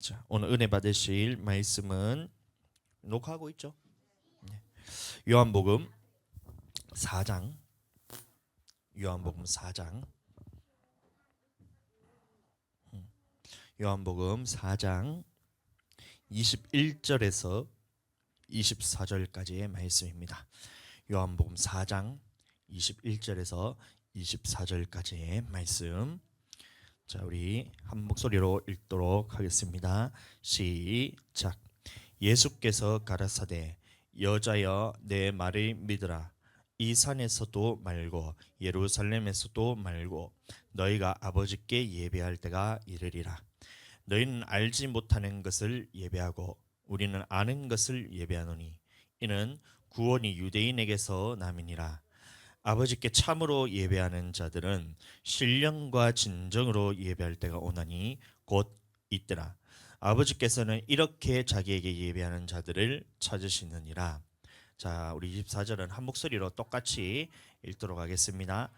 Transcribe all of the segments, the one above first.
자, 오늘 은혜 받으실 말씀은 녹화하고 있죠? 네. 요한복음 4장. 요한복음 4장. 요한복음 4장 21절에서 24절까지의 말씀입니다. 요한복음 4장 21절에서 24절까지의 말씀. 자, 우리 한 목소리로 읽도록 하겠습니다. 시작. 예수께서 가라사대 여자여 내 말을 믿으라. 이 산에서도 말고 예루살렘에서도 말고 너희가 아버지께 예배할 때가 이르리라. 너희는 알지 못하는 것을 예배하고 우리는 아는 것을 예배하노니 이는 구원이 유대인에게서 남이니라. 아버지께 참으로 예배하는 자들은 신령과 진정으로 예배할 때가 오나니 곧 이때라. 아버지께서는 이렇게 자기에게 예배하는 자들을 찾으시느니라. 자, 우리 24절은 한 목소리로 똑같이 읽도록 하겠습니다.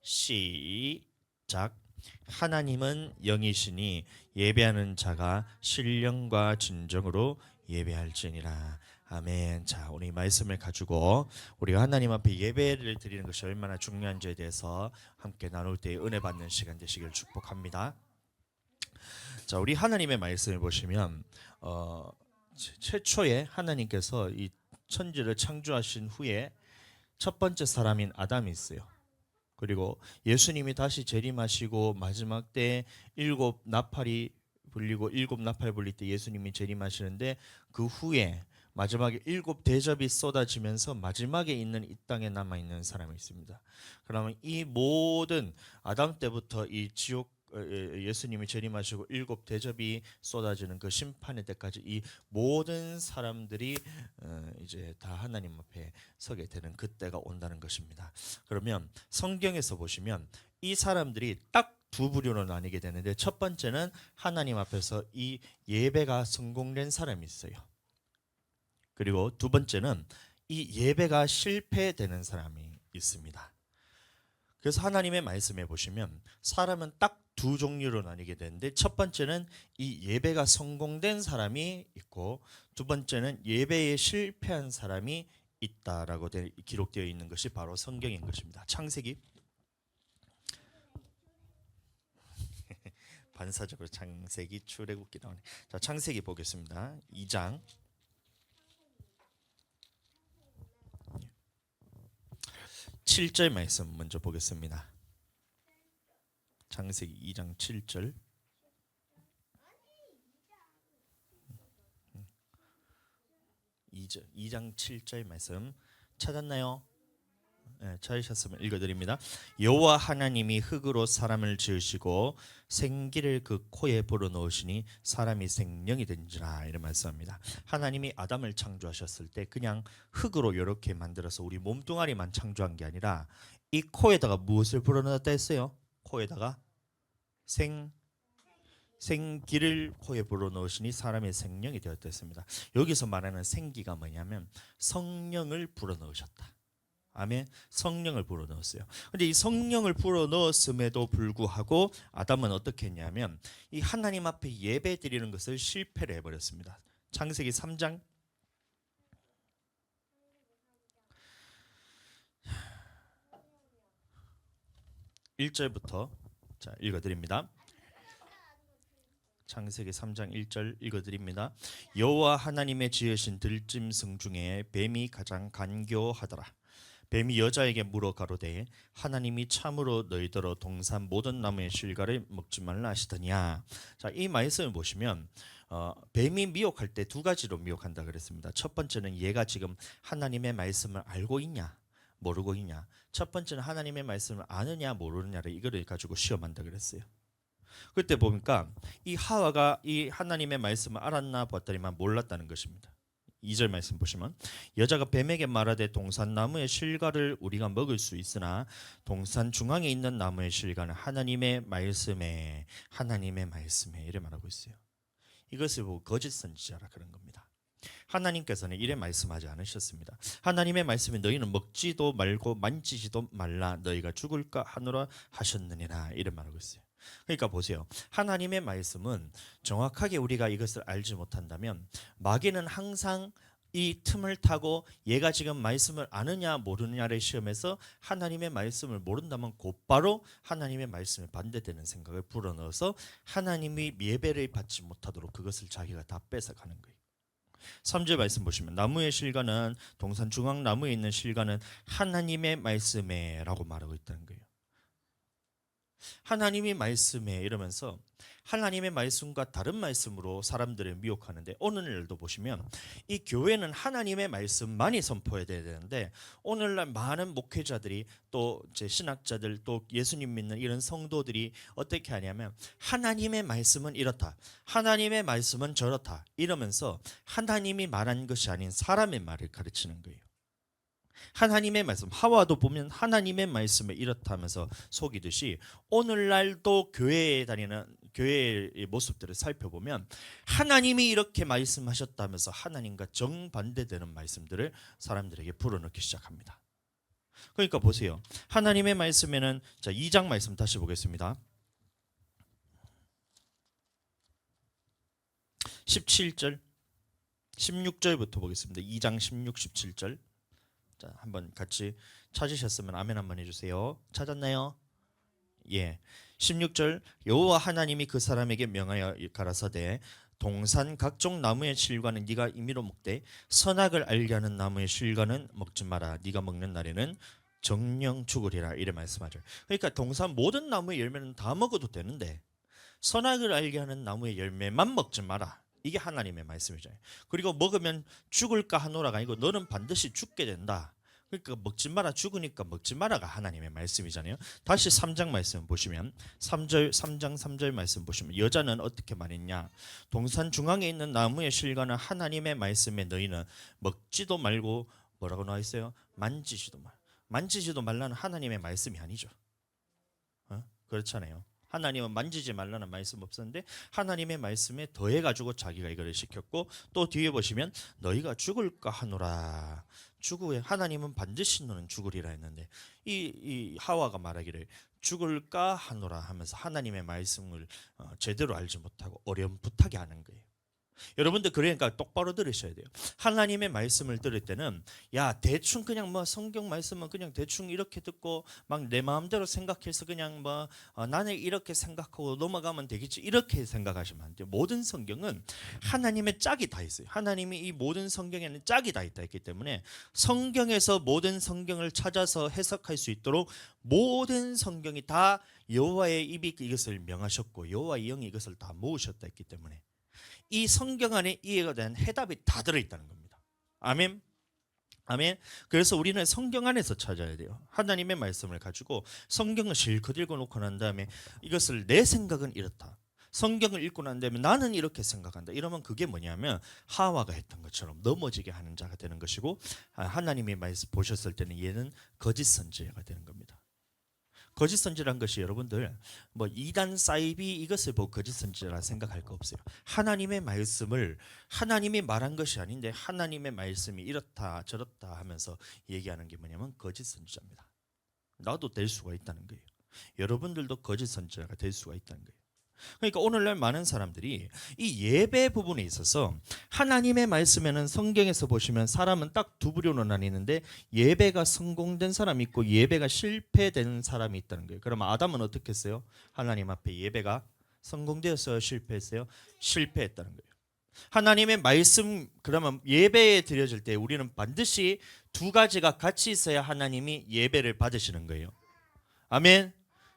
시작. 하나님은 영이시니 예배하는 자가 신령과 진정으로 예배할지니라. 아멘. 자, 오늘 이 말씀을 가지고 우리가 하나님 앞에 예배를 드리는 것이 얼마나 중요한지에 대해서 함께 나눌 때 은혜 받는 시간 되시길 축복합니다. 자, 우리 하나님의 말씀을 보시면 최초에 하나님께서 이 천지를 창조하신 후에 첫 번째 사람인 아담이 있어요. 그리고 예수님이 다시 재림하시고 마지막 때 일곱 나팔이 불리고 일곱 나팔 불릴 때 예수님이 재림하시는데 그 후에 마지막에 일곱 대접이 쏟아지면서 마지막에 있는 이 땅에 남아있는 사람이 있습니다. 그러면 이 모든 아담 때부터 이 지옥 예수님이 재림하시고 일곱 대접이 쏟아지는 그 심판의 때까지 이 모든 사람들이 이제 다 하나님 앞에 서게 되는 그때가 온다는 것입니다. 그러면 성경에서 보시면 이 사람들이 딱 두 부류로 나뉘게 되는데 첫 번째는 하나님 앞에서 이 예배가 성공된 사람이 있어요. 그리고 두 번째는 이 예배가 실패되는 사람이 있습니다. 그래서 하나님의 말씀에 보시면 사람은 딱 두 종류로 나뉘게 되는데 첫 번째는 이 예배가 성공된 사람이 있고 두 번째는 예배에 실패한 사람이 있다라고 기록되어 있는 것이 바로 성경인 것입니다. 창세기 반사적으로 창세기 출애굽기 나오네. 자, 창세기 보겠습니다. 2장 7절 말씀 먼저 보겠습니다. 창세기 2장 7절. 2장 7절 말씀 찾았나요? 네, 찾으셨으면 읽어드립니다. 여호와 하나님이 흙으로 사람을 지으시고 생기를 그 코에 불어넣으시니 사람이 생명이 된지라 이런 말씀합니다. 하나님이 아담을 창조하셨을 때 그냥 흙으로 이렇게 만들어서 우리 몸뚱아리만 창조한 게 아니라 이 코에다가 무엇을 불어넣었다 했어요? 코에다가 생기를 코에 불어넣으시니 사람의 생명이 되었다 했습니다. 여기서 말하는 생기가 뭐냐면 성령을 불어넣으셨다. 아멘. 성령을 불어넣었어요. 근데 이 성령을 불어넣었음에도 불구하고 아담은 어떻게 했냐면 이 하나님 앞에 예배 드리는 것을 실패를 해버렸습니다. 창세기 3장 1절부터 자, 읽어드립니다. 창세기 3장 1절 읽어드립니다. 여호와 하나님의 지으신 들짐승 중에 뱀이 가장 간교하더라. 뱀이 여자에게 물어 가로되 하나님이 참으로 너희더러 동산 모든 나무의 실과를 먹지 말라 하시더냐. 자, 이 말씀을 보시면 뱀이 미혹할 때 두 가지로 미혹한다 그랬습니다. 첫 번째는 얘가 지금 하나님의 말씀을 알고 있냐 모르고 있냐. 첫 번째는 하나님의 말씀을 아느냐 모르느냐를 이거를 가지고 시험한다 그랬어요. 그때 보니까 이 하와가 이 하나님의 말씀을 알았나 봤더니만 몰랐다는 것입니다. 2절 말씀 보시면 여자가 뱀에게 말하되 동산 나무의 실과를 우리가 먹을 수 있으나 동산 중앙에 있는 나무의 실과는 하나님의 말씀에 이래 말하고 있어요. 이것을 보고 거짓 선지자라 그런 겁니다. 하나님께서는 이래 말씀하지 않으셨습니다. 하나님의 말씀이 너희는 먹지도 말고 만지지도 말라 너희가 죽을까 하노라 하셨느니라 이래 말하고 있어요. 그러니까 보세요. 하나님의 말씀은 정확하게 우리가 이것을 알지 못한다면 마귀는 항상 이 틈을 타고 얘가 지금 말씀을 아느냐 모르느냐를 시험해서 하나님의 말씀을 모른다면 곧바로 하나님의 말씀에 반대되는 생각을 불어넣어서 하나님이 예배를 받지 못하도록 그것을 자기가 다 뺏어가는 거예요. 3절 말씀 보시면 나무의 실과는 동산 중앙 나무에 있는 실과는 하나님의 말씀에 라고 말하고 있다는 거예요. 하나님이 말씀에 이러면서 하나님의 말씀과 다른 말씀으로 사람들을 미혹하는데 오늘날도 보시면 이 교회는 하나님의 말씀만이 선포해야 되는데 오늘날 많은 목회자들이 또 제 신학자들 또 예수님 믿는 이런 성도들이 어떻게 하냐면 하나님의 말씀은 이렇다, 하나님의 말씀은 저렇다 이러면서 하나님이 말한 것이 아닌 사람의 말을 가르치는 거예요. 하나님의 말씀, 하와도 보면 하나님의 말씀에 이렇다 하면서 속이듯이 오늘날도 교회에 다니는 교회의 모습들을 살펴보면 하나님이 이렇게 말씀하셨다면서 하나님과 정반대되는 말씀들을 사람들에게 불어넣기 시작합니다. 그러니까 보세요. 하나님의 말씀에는 자 2장 말씀 다시 보겠습니다. 17절 16절부터 보겠습니다. 2장 16, 17절. 자, 한번 같이 찾으셨으면 아멘 한번 해주세요. 찾았나요? 예. 16절 여호와 하나님이 그 사람에게 명하여 가라사대 동산 각종 나무의 실과는 네가 임의로 먹되 선악을 알게 하는 나무의 실과는 먹지 마라. 네가 먹는 날에는 정령 죽으리라. 이래 말씀하죠. 그러니까 동산 모든 나무의 열매는 다 먹어도 되는데 선악을 알게 하는 나무의 열매만 먹지 마라. 이게 하나님의 말씀이잖아요. 그리고 먹으면 죽을까 하노라가 아니고 너는 반드시 죽게 된다. 그러니까 먹지 마라, 죽으니까 먹지 마라가 하나님의 말씀이잖아요. 다시 3장 말씀 보시면 3장 3절 말씀 보시면 여자는 어떻게 말했냐. 동산 중앙에 있는 나무의 실과는 하나님의 말씀에 너희는 먹지도 말고 뭐라고 나와 있어요? 만지지도 말라는 하나님의 말씀이 아니죠. 그렇잖아요. 하나님은 만지지 말라는 말씀 없었는데 하나님의 말씀에 더해가지고 자기가 이거를 시켰고 또 뒤에 보시면 너희가 죽을까 하노라. 죽으에 하나님은 반드시 너는 죽으리라 했는데 이 하와가 말하기를 죽을까 하노라 하면서 하나님의 말씀을 제대로 알지 못하고 어렴풋하게 하는 거예요. 여러분들 그러니까 똑바로 들으셔야 돼요. 하나님의 말씀을 들을 때는 야 대충 그냥 뭐 성경 말씀은 그냥 대충 이렇게 듣고 막 내 마음대로 생각해서 그냥 뭐 나는 이렇게 생각하고 넘어가면 되겠지 이렇게 생각하시면 안 돼요. 모든 성경은 하나님의 짝이 다 있어요. 하나님이 이 모든 성경에는 짝이 다 있기 때문에 성경에서 모든 성경을 찾아서 해석할 수 있도록 모든 성경이 다 여호와의 입이 이것을 명하셨고 여호와의 영이 이것을 다 모으셨다 했기 때문에 이 성경 안에 이해가 된 해답이 다 들어있다는 겁니다. 아멘. 아멘. 그래서 우리는 성경 안에서 찾아야 돼요. 하나님의 말씀을 가지고 성경을 실컷 읽어놓고 난 다음에 이것을 내 생각은 이렇다. 성경을 읽고 난 다음에 나는 이렇게 생각한다. 이러면 그게 뭐냐면 하와가 했던 것처럼 넘어지게 하는 자가 되는 것이고 하나님의 말씀 보셨을 때는 얘는 거짓 선지자가 되는 겁니다. 거짓 선지라는 것이 여러분들 뭐 이단 사이비 이것을 보고 거짓 선지라 생각할 거 없어요. 하나님의 말씀을 하나님이 말한 것이 아닌데 하나님의 말씀이 이렇다 저렇다 하면서 얘기하는 게 뭐냐면 거짓 선지자입니다. 나도 될 수가 있다는 거예요. 여러분들도 거짓 선지자가 될 수가 있다는 거예요. 그러니까 오늘날 많은 사람들이 이 예배 부분에 있어서 하나님의 말씀에는 성경에서 보시면 사람은 딱 두 부류로 나뉘는데 예배가 성공된 사람이 있고 예배가 실패된 사람이 있다는 거예요. 그러면 아담은 어떻게 했어요? 하나님 앞에 예배가 성공되었어요? 실패했어요? 실패했다는 거예요. 하나님의 말씀 그러면 예배에 드려질 때 우리는 반드시 두 가지가 같이 있어야 하나님이 예배를 받으시는 거예요. 아멘.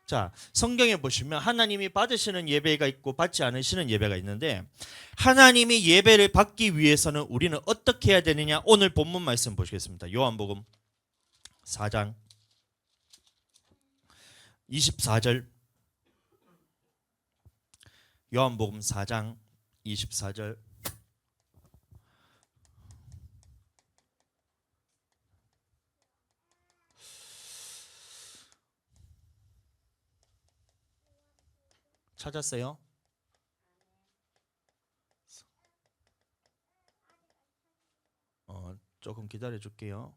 자, 성경에 보시면 하나님이 받으시는 예배가 있고 받지 않으시는 예배가 있는데 하나님이 예배를 받기 위해서는 우리는 어떻게 해야 되느냐? 오늘 본문 말씀 보시겠습니다. 요한복음 4장 24절 요한복음 4장 24절 찾았어요? 조금 기다려 줄게요.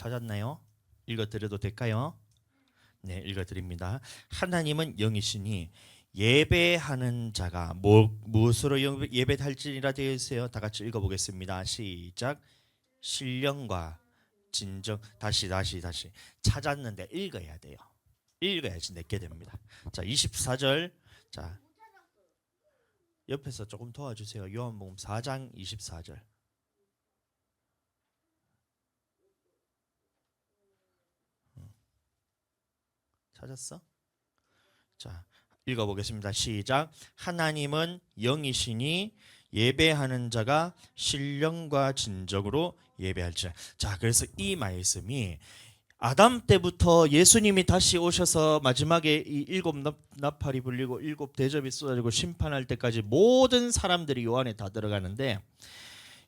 찾았나요? 읽어드려도 될까요? 네, 읽어드립니다. 하나님은 영이시니 예배하는 자가 무엇으로 예배할지니라 되어 있어요. 다 같이 읽어보겠습니다. 시작. 신령과 진정. 다시 찾았는데 읽어야 돼요. 읽어야지 내게 됩니다. 자, 24절. 자, 옆에서 조금 도와주세요. 요한복음 4장 24절. 찾았어? 자, 읽어보겠습니다. 시작. 하나님은 영이시니 예배하는 자가 신령과 진정으로 예배할지라. 자, 그래서 이 말씀이 아담 때부터 예수님이 다시 오셔서 마지막에 이 일곱 나팔이 불리고 일곱 대접이 쏟아지고 심판할 때까지 모든 사람들이 요 안에 다 들어가는데,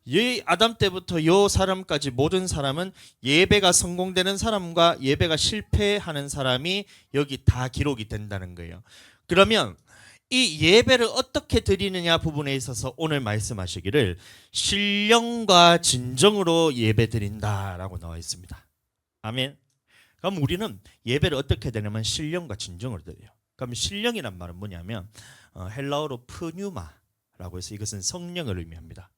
이 아담 때부터 요 사람까지 모든 사람은 예배가 성공되는 사람과 예배가 실패하는 사람이 여기 다 기록이 된다는 거예요. 그러면 이 예배를 어떻게 드리느냐 부분에 있어서 오늘 말씀하시기를 신령과 진정으로 예배 드린다라고 나와 있습니다. 아멘. 그럼 우리는 예배를 어떻게 드리냐면 신령과 진정으로 드려요. 그럼 신령이란 말은 뭐냐면 헬라어로 프뉴마라고 해서 이것은 성령을 의미합니다.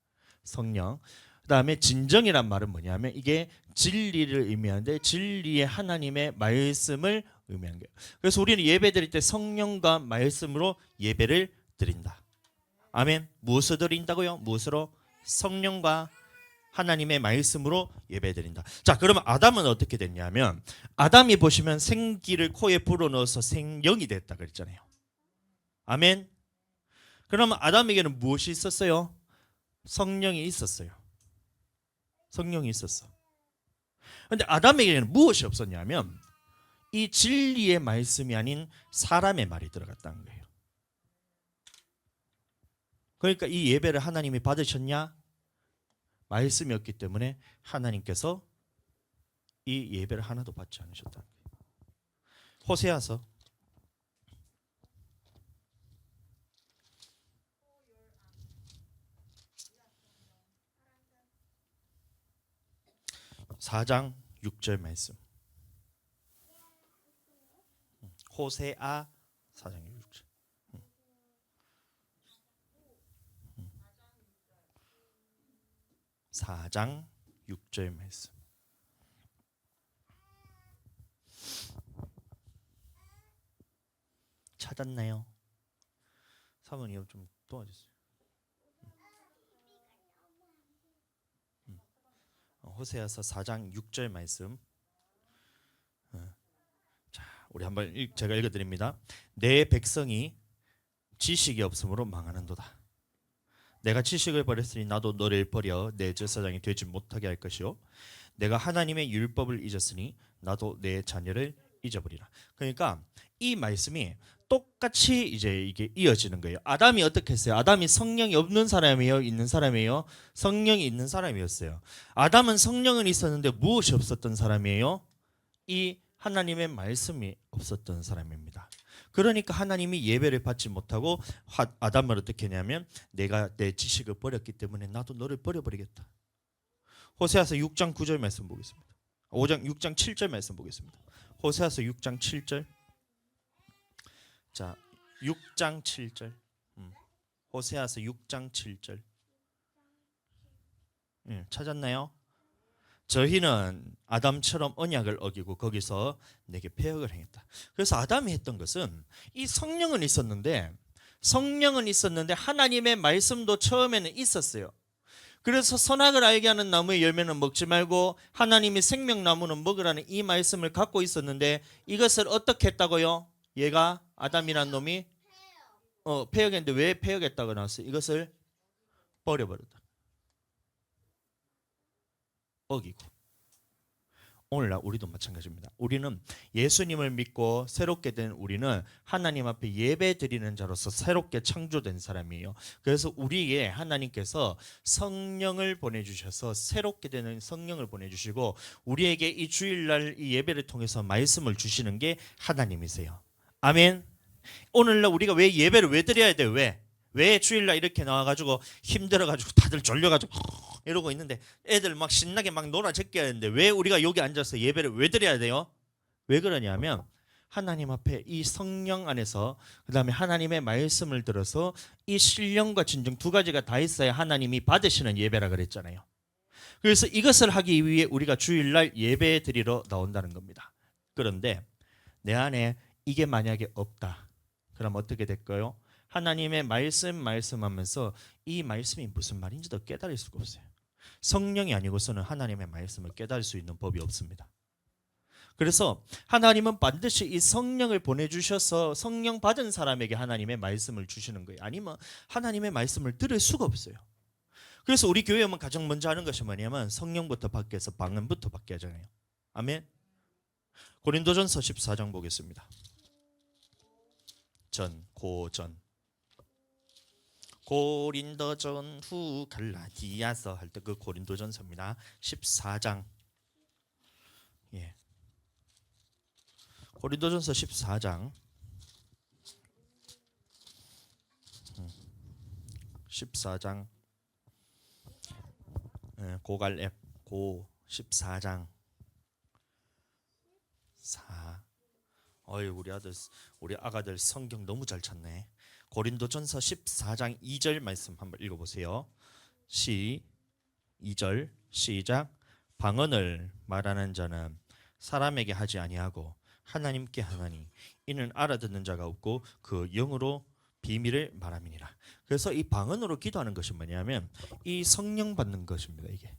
성령. 그 다음에 진정이란 말은 뭐냐면 이게 진리를 의미하는데 진리의 하나님의 말씀을 의미하는 거예요. 그래서 우리는 예배 드릴 때 성령과 말씀으로 예배를 드린다. 아멘. 무엇을 드린다고요? 무엇으로? 성령과 하나님의 말씀으로 예배 드린다. 자, 그러면 아담은 어떻게 됐냐면 아담이 보시면 생기를 코에 불어넣어서 생령이 됐다 그랬잖아요. 아멘. 그러면 아담에게는 무엇이 있었어요? 성령이 있었어요. 성령이 있었어. 그런데 아담에게는 무엇이 없었냐면 이 진리의 말씀이 아닌 사람의 말이 들어갔다는 거예요. 그러니까 이 예배를 하나님이 받으셨냐? 말씀이 없기 때문에 하나님께서 이 예배를 하나도 받지 않으셨다는 거예요. 호세아서 4장 6절 말씀. 호세아 4장 6절. 4장 6절 말씀. 찾았나요? 사모님 좀 도와주세요. 호세아서 4장 6절 말씀. 자, 우리 한번 제가 읽어드립니다. 내 백성이 지식이 없으므로 망하는도다. 내가 지식을 버렸으니 나도 너를 버려 내 제사장이 되지 못하게 할 것이요 내가 하나님의 율법을 잊었으니 나도 내 자녀를 잊어버리라. 그러니까 이 말씀이 똑같이 이제 이게 이어지는 거예요. 아담이 어떻게 했어요? 아담이 성령이 없는 사람이에요? 있는 사람이에요? 성령이 있는 사람이었어요. 아담은 성령은 있었는데 무엇이 없었던 사람이에요? 이 하나님의 말씀이 없었던 사람입니다. 그러니까 하나님이 예배를 받지 못하고 아담을 어떻게 했냐면 내가 내 지식을 버렸기 때문에 나도 너를 버려버리겠다. 호세아서 6장 9절 말씀 보겠습니다. 6장 7절 말씀 보겠습니다. 호세아서 6장 7절. 자, 6장 7절. 호세아서 6장 7절. 찾았나요? 저희는 아담처럼 언약을 어기고 거기서 내게 패역을 행했다. 그래서 아담이 했던 것은 이 성령은 있었는데 하나님의 말씀도 처음에는 있었어요. 그래서 선악을 알게 하는 나무의 열매는 먹지 말고 하나님이 생명나무는 먹으라는 이 말씀을 갖고 있었는데 이것을 어떻게 했다고요? 얘가 아담이란 놈이 패역했는데 왜 패역했다고 나왔어요? 이것을 버려버렸다. 어기고. 오늘날 우리도 마찬가지입니다. 우리는 예수님을 믿고 새롭게 된 우리는 하나님 앞에 예배 드리는 자로서 새롭게 창조된 사람이에요. 그래서 우리에게 하나님께서 성령을 보내주셔서 새롭게 되는 성령을 보내주시고 우리에게 이 주일날 이 예배를 통해서 말씀을 주시는 게 하나님이세요. 아멘. 오늘날 우리가 왜 예배를 왜 드려야 돼요? 왜 주일날 이렇게 나와가지고 힘들어가지고 다들 졸려가지고 이러고 있는데 애들 막 신나게 막 놀아 제껴야 하는데 왜 우리가 여기 앉아서 예배를 왜 드려야 돼요? 왜 그러냐면 하나님 앞에 이 성령 안에서 그 다음에 하나님의 말씀을 들어서 이 신령과 진정 두 가지가 다 있어야 하나님이 받으시는 예배라 그랬잖아요. 그래서 이것을 하기 위해 우리가 주일날 예배 드리러 나온다는 겁니다. 그런데 내 안에 이게 만약에 없다. 그럼 어떻게 될까요? 하나님의 말씀하면서 이 말씀이 무슨 말인지도 깨달을 수가 없어요. 성령이 아니고서는 하나님의 말씀을 깨달을 수 있는 법이 없습니다. 그래서 하나님은 반드시 이 성령을 보내주셔서 성령 받은 사람에게 하나님의 말씀을 주시는 거예요. 아니면 하나님의 말씀을 들을 수가 없어요. 그래서 우리 교회는 가장 먼저 하는 것이 뭐냐면 성령부터 받게 해서 방언부터 받게 하잖아요. 아멘. 고린도전서 14장 보겠습니다. 고전 고린도전 후 갈라디아서 할 때 그 고린도전서입니다. 14장. 예. 고린도전서 14장 14장 고갈앱 고 14장 4. 어이 우리 아가들 성경 너무 잘 찾네. 고린도전서 14장 2절 말씀 한번 읽어보세요. 2절 시작. 방언을 말하는 자는 사람에게 하지 아니하고 하나님께 하나니 이는 알아듣는 자가 없고 그 영으로 비밀을 말함이니라. 그래서 이 방언으로 기도하는 것이 뭐냐면 이 성령 받는 것입니다. 이게.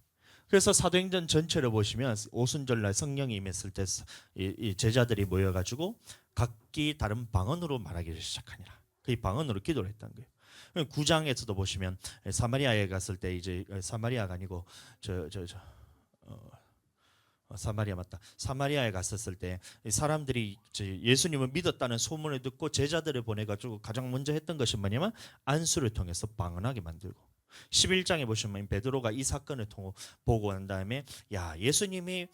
그래서 사도행전 전체를 보시면 오순절날 성령이 임했을 때 이 제자들이 모여가지고 각기 다른 방언으로 말하기를 시작하니라. 그 방언으로 기도를 했다는 거예요. 9장에서도 보시면 사마리아에 갔을 때 이제 사마리아가 아니고 사마리아 맞다. 사마리아에 갔었을 때 사람들이 예수님을 믿었다는 소문을 듣고 제자들을 보내가지고 가장 먼저 했던 것이 뭐냐면 안수를 통해서 방언하게 만들고 11장에 보시면 베드로가 이 사건을 보고 난 다음에 야 예수님이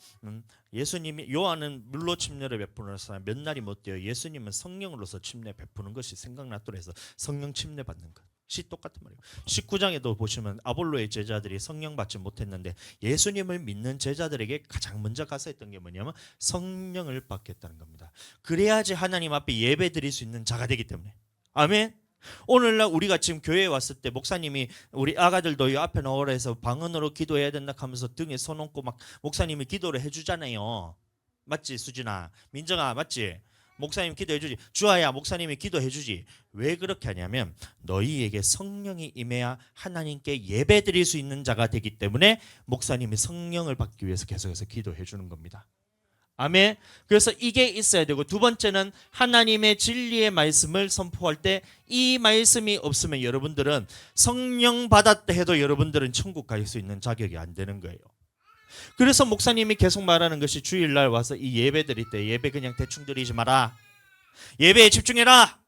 요한은 물로 침례를 베푸는 사람 몇 날이 못 돼요. 예수님은 성령으로서 침례 베푸는 것이 생각났더라 해서 성령 침례 받는 것이 똑같은 말이에요. 19장에도 보시면 아볼로의 제자들이 성령 받지 못했는데 예수님을 믿는 제자들에게 가장 먼저 가서 했던 게 뭐냐면 성령을 받겠다는 겁니다. 그래야지 하나님 앞에 예배 드릴 수 있는 자가 되기 때문에. 아멘. 오늘날 우리가 지금 교회에 왔을 때 목사님이 우리 아가들도 이 앞에 나오라 해서 방언으로 기도해야 된다 하면서 등에 손 얹고 막 목사님이 기도를 해주잖아요. 맞지 수진아? 민정아 맞지? 목사님 기도해주지. 주아야 목사님이 기도해주지. 왜 그렇게 하냐면 너희에게 성령이 임해야 하나님께 예배드릴 수 있는 자가 되기 때문에 목사님이 성령을 받기 위해서 계속해서 기도해주는 겁니다. 아멘. 그래서 이게 있어야 되고 두 번째는 하나님의 진리의 말씀을 선포할 때 이 말씀이 없으면 여러분들은 성령 받았다 해도 여러분들은 천국 갈 수 있는 자격이 안 되는 거예요. 그래서 목사님이 계속 말하는 것이 주일날 와서 이 예배 드릴 때 예배 그냥 대충 드리지 마라. 예배에 집중해라.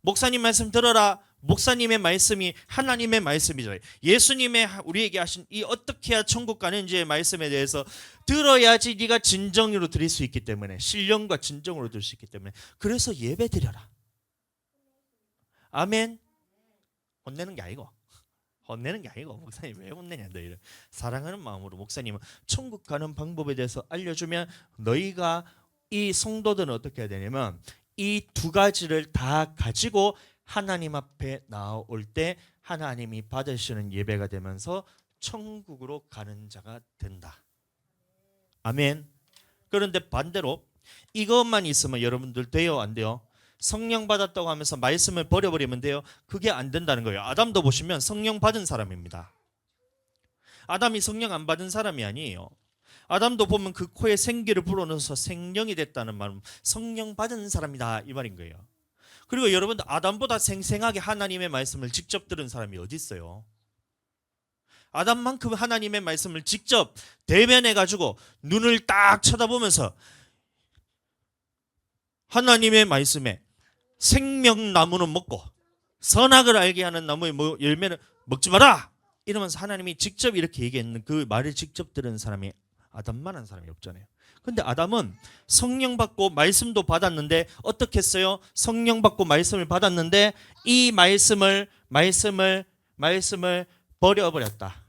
목사님 말씀 들어라. 목사님의 말씀이 하나님의 말씀이잖아요. 예수님의 우리에게 하신 이 어떻게 해야 천국 가는지의 말씀에 대해서 들어야지 네가 진정으로 드릴 수 있기 때문에 신령과 진정으로 드릴 수 있기 때문에 그래서 예배 드려라. 아멘. 혼내는 게 아니고 목사님 왜 혼내냐 너희를 사랑하는 마음으로 목사님은 천국 가는 방법에 대해서 알려주면 너희가 이 성도들은 어떻게 해야 되냐면 이 두 가지를 다 가지고 하나님 앞에 나올 때 하나님이 받으시는 예배가 되면서 천국으로 가는 자가 된다. 아멘. 그런데 반대로 이것만 있으면 여러분들 돼요 안 돼요? 성령 받았다고 하면서 말씀을 버려버리면 돼요? 그게 안 된다는 거예요. 아담도 보시면 성령 받은 사람입니다. 아담이 성령 안 받은 사람이 아니에요. 아담도 보면 그 코에 생기를 불어넣어서 생령이 됐다는 말은 성령 받은 사람이다 이 말인 거예요. 그리고 여러분들 아담보다 생생하게 하나님의 말씀을 직접 들은 사람이 어디 있어요? 아담만큼 하나님의 말씀을 직접 대면해가지고 눈을 딱 쳐다보면서 하나님의 말씀에 생명나무는 먹고 선악을 알게 하는 나무의 열매는 먹지 마라 이러면서 하나님이 직접 이렇게 얘기했는 그 말을 직접 들은 사람이 아담만한 사람이 없잖아요. 근데 아담은 성령 받고 말씀도 받았는데 어떻게 했어요? 성령 받고 말씀을 받았는데 이 말씀을 버려버렸다.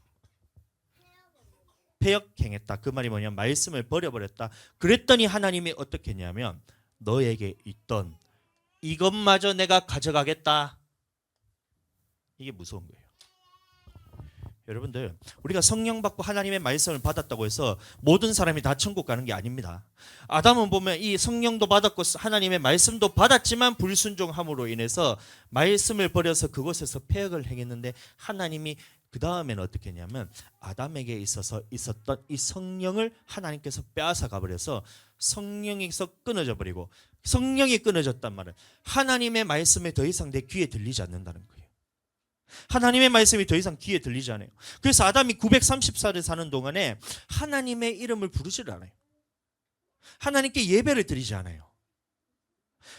패역행했다. 그 말이 뭐냐, 말씀을 버려버렸다. 그랬더니 하나님이 어떻게 했냐면 너에게 있던 이것마저 내가 가져가겠다. 이게 무서운 거예요. 여러분들, 우리가 성령 받고 하나님의 말씀을 받았다고 해서 모든 사람이 다 천국 가는 게 아닙니다. 아담은 보면 이 성령도 받았고 하나님의 말씀도 받았지만 불순종함으로 인해서 말씀을 버려서 그곳에서 패역을 행했는데 하나님이 그 다음에는 어떻게 했냐면 아담에게 있어서 있었던 이 성령을 하나님께서 빼앗아 가버려서 성령에서 끊어져 버리고, 성령이 끊어졌단 말은 하나님의 말씀에 더 이상 내 귀에 들리지 않는다는 거예요. 하나님의 말씀이 더 이상 귀에 들리지 않아요. 그래서 아담이 930살을 사는 동안에 하나님의 이름을 부르지를 않아요. 하나님께 예배를 드리지 않아요.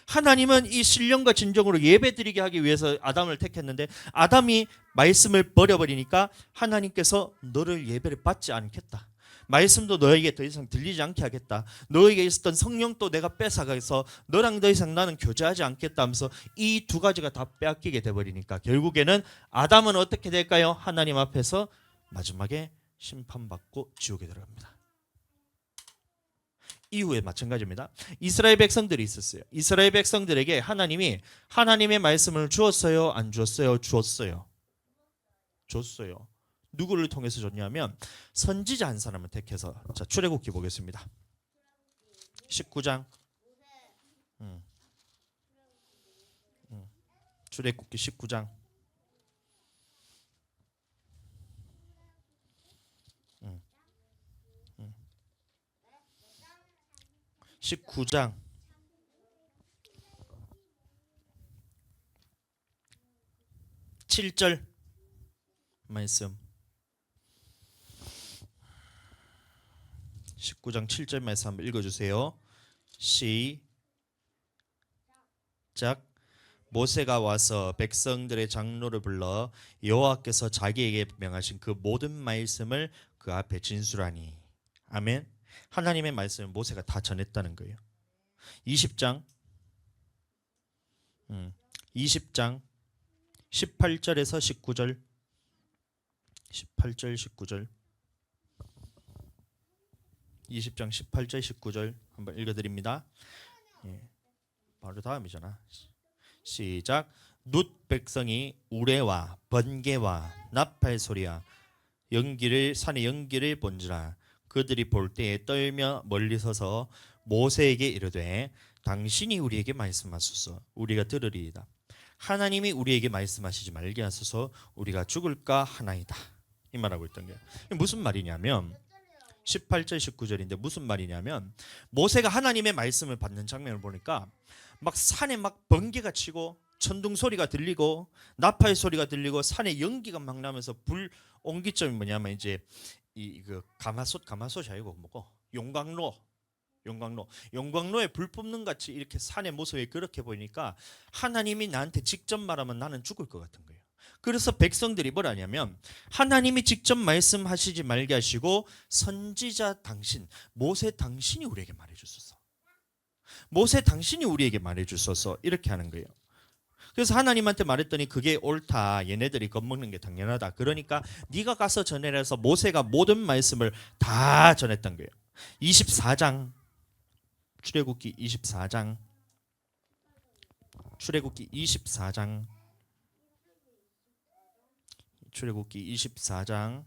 하나님은 이 신령과 진정으로 예배드리게 하기 위해서 아담을 택했는데 아담이 말씀을 버려버리니까 하나님께서 너를 예배를 받지 않겠다. 말씀도 너에게 더 이상 들리지 않게 하겠다. 너에게 있었던 성령도 내가 뺏어가서 너랑 더 이상 나는 교제하지 않겠다 하면서 이 두 가지가 다 빼앗기게 돼버리니까 결국에는 아담은 어떻게 될까요? 하나님 앞에서 마지막에 심판받고 지옥에 들어갑니다. 이후에 마찬가지입니다. 이스라엘 백성들이 있었어요. 이스라엘 백성들에게 하나님이 하나님의 말씀을 주었어요? 안 주었어요? 주었어요. 줬어요. 누구를 통해서 줬냐면 선지자 한 사람을 택해서. 자, 출애굽기 보겠습니다. 19장. 출애굽기 19장. 19장 7절 말씀. 19장 7절 말씀 한번 읽어주세요. 시작. 모세가 와서 백성들의 장로를 불러 여호와께서 자기에게 명하신 그 모든 말씀을 그 앞에 진술하니. 아멘. 하나님의 말씀을 모세가 다 전했다는 거예요. 20장 18절에서 19절 18절 19절 20장 18절 19절 한번 읽어드립니다. 바로 다음이잖아. 시작. 룻 백성이 우레와 번개와 나팔 소리와 연기를 산의 연기를 본지라 그들이 볼 때에 떨며 멀리 서서 모세에게 이르되 당신이 우리에게 말씀하소서 우리가 들으리이다. 하나님이 우리에게 말씀하시지 말게 하소서 우리가 죽을까 하나이다. 이 말하고 있던 게 무슨 말이냐면 18절 19절인데 무슨 말이냐면 모세가 하나님의 말씀을 받는 장면을 보니까 막 산에 막 번개가 치고 천둥 소리가 들리고 나팔 소리가 들리고 산에 연기가 막 나면서 불 옹기점이 뭐냐면 이제 그 가마솥이 아니고 뭐고 용광로에 불 뿜는 같이 이렇게 산의 모습이 그렇게 보이니까 하나님이 나한테 직접 말하면 나는 죽을 것 같은 거예요. 그래서 백성들이 뭘 하냐면 하나님이 직접 말씀하시지 말게 하시고 선지자 당신 모세 당신이 우리에게 말해주소서. 모세 당신이 우리에게 말해주소서 이렇게 하는 거예요. 그래서 하나님한테 말했더니 그게 옳다. 얘네들이 겁먹는 게 당연하다. 그러니까 네가 가서 전해라 해서 모세가 모든 말씀을 다 전했던 거예요. 24장 출애굽기 24장 출애굽기 24장 출애굽기 24장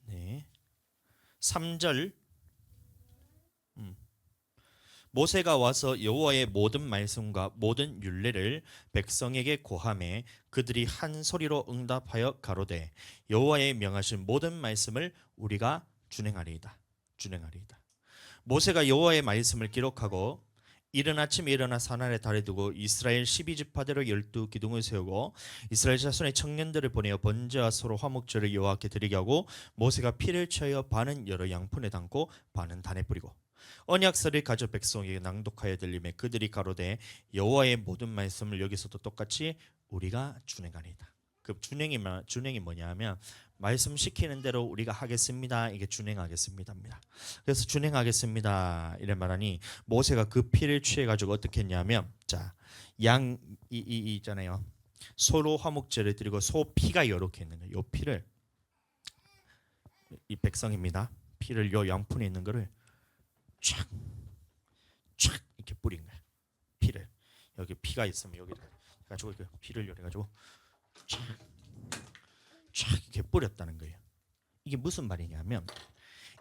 네 3절 모세가 와서 여호와의 모든 말씀과 모든 율례를 백성에게 고하매 그들이 한 소리로 응답하여 가로되 여호와의 명하신 모든 말씀을 우리가 준행하리이다. 모세가 여호와의 말씀을 기록하고 이른 아침에 일어나 산 아래 달에 두고 이스라엘 12지파대로 12기둥을 세우고 이스라엘 자손의 청년들을 보내어 번제와 소로 화목제를 여호와께 드리게 하고 모세가 피를 취하여 반은 여러 양푼에 담고 반은 단에 뿌리고 언약서를 가져 백성에게 낭독하여 들리매 그들이 가로되 여호와의 모든 말씀을 여기서도 똑같이 우리가 준행하리이다. 그 준행이 뭐냐 하면 말씀시키는 대로 우리가 하겠습니다. 이게 준행하겠습니다입니다. 그래서 준행하겠습니다 이래 말하니 모세가 그 피를 취해 가지고 어떻게 했냐면 자, 양 있잖아요. 소로 화목제를 드리고 소 피가 이렇게 있는 거예요. 이 피를, 이 백성입니다. 피를 요 양푼에 있는 거를 쫙 이렇게 뿌린 거예요. 피를 여기 피가 있으면 여기 가지고 그 피를 이렇게 가지고 쫙 이렇게 뿌렸다는 거예요. 이게 무슨 말이냐면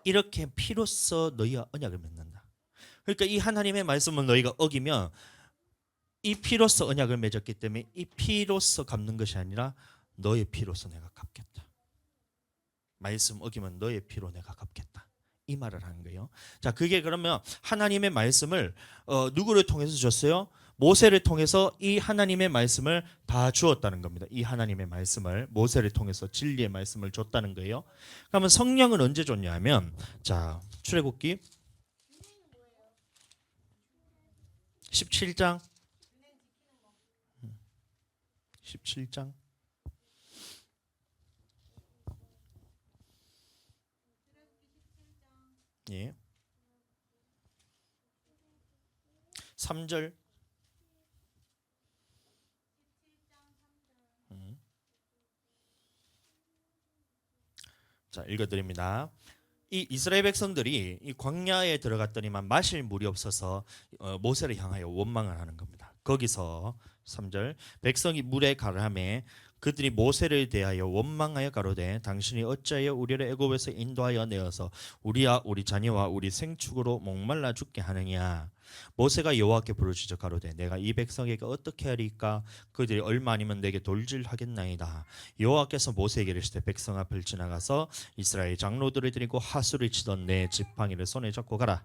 이렇게 피로써 너희와 언약을 맺는다. 그러니까 이 하나님의 말씀을 너희가 어기면 이 피로써 언약을 맺었기 때문에 이 피로써 갚는 것이 아니라 너의 피로써 내가 갚겠다. 말씀 어기면 너의 피로 내가 갚겠다. 이 말을 하는 거예요. 자, 그게 그러면 하나님의 말씀을 누구를 통해서 줬어요? 모세를 통해서 이 하나님의 말씀을 다 주었다는 겁니다. 이 하나님의 말씀을 모세를 통해서 진리의 말씀을 줬다는 거예요. 그러면 성령은 언제 줬냐면, 자, 출애굽기 17장 17장 예. 3절 자, 읽어드립니다. 이 이스라엘 백성들이 이 광야에 들어갔더니만 마실 물이 없어서 모세를 향하여 원망을 하는 겁니다. 거기서 3절 백성이 물에 가라하매 그들이 모세를 대하여 원망하여 가로되 당신이 어찌하여 우리를 애굽에서 인도하여 내어서 우리와 우리 자녀와 우리 생축으로 목말라 죽게 하느냐. 모세가 여호와께 부르짖어 가로되 내가 이 백성에게 어떻게 하리까. 그들이 얼마 아니면 내게 돌질하겠나이다. 여호와께서 모세에게 이르시되 백성 앞을 지나가서 이스라엘 장로들을 데리고 하수를 치던 내 지팡이를 손에 잡고 가라.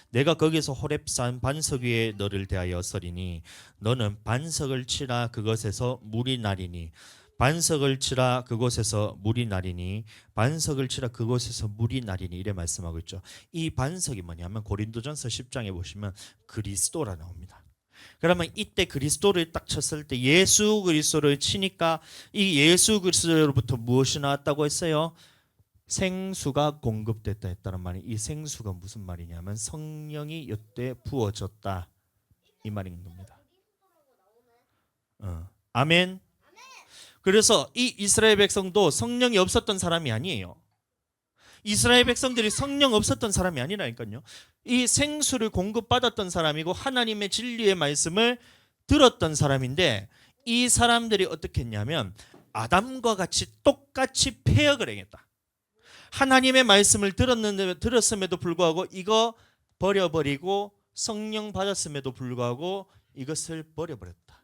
내가 거기서 호렙산 반석 위에 너를 대하여 서리니 너는 반석을 치라 그것에서 물이 나리니 반석을 치라 그곳에서 물이 나리니 반석을 치라 그곳에서 물이 나리니 이래 말씀하고 있죠. 이 반석이 뭐냐면 고린도전서 10장에 보시면 그리스도라 나옵니다. 그러면 이때 그리스도를 딱 쳤을 때 예수 그리스도를 치니까 이 예수 그리스도로부터 무엇이 나왔다고 했어요? 생수가 공급됐다 했다는 말이, 이 생수가 무슨 말이냐면 성령이 이때 부어졌다 이 말인 겁니다. 아멘. 그래서 이 이스라엘 백성도 성령이 없었던 사람이 아니에요. 이스라엘 백성들이 성령 없었던 사람이 아니라니까요. 이 생수를 공급받았던 사람이고 하나님의 진리의 말씀을 들었던 사람인데 이 사람들이 어떻게 했냐면 아담과 같이 똑같이 패역을 행했다. 하나님의 말씀을 들었음에도 불구하고 이거 버려버리고 성령 받았음에도 불구하고 이것을 버려버렸다.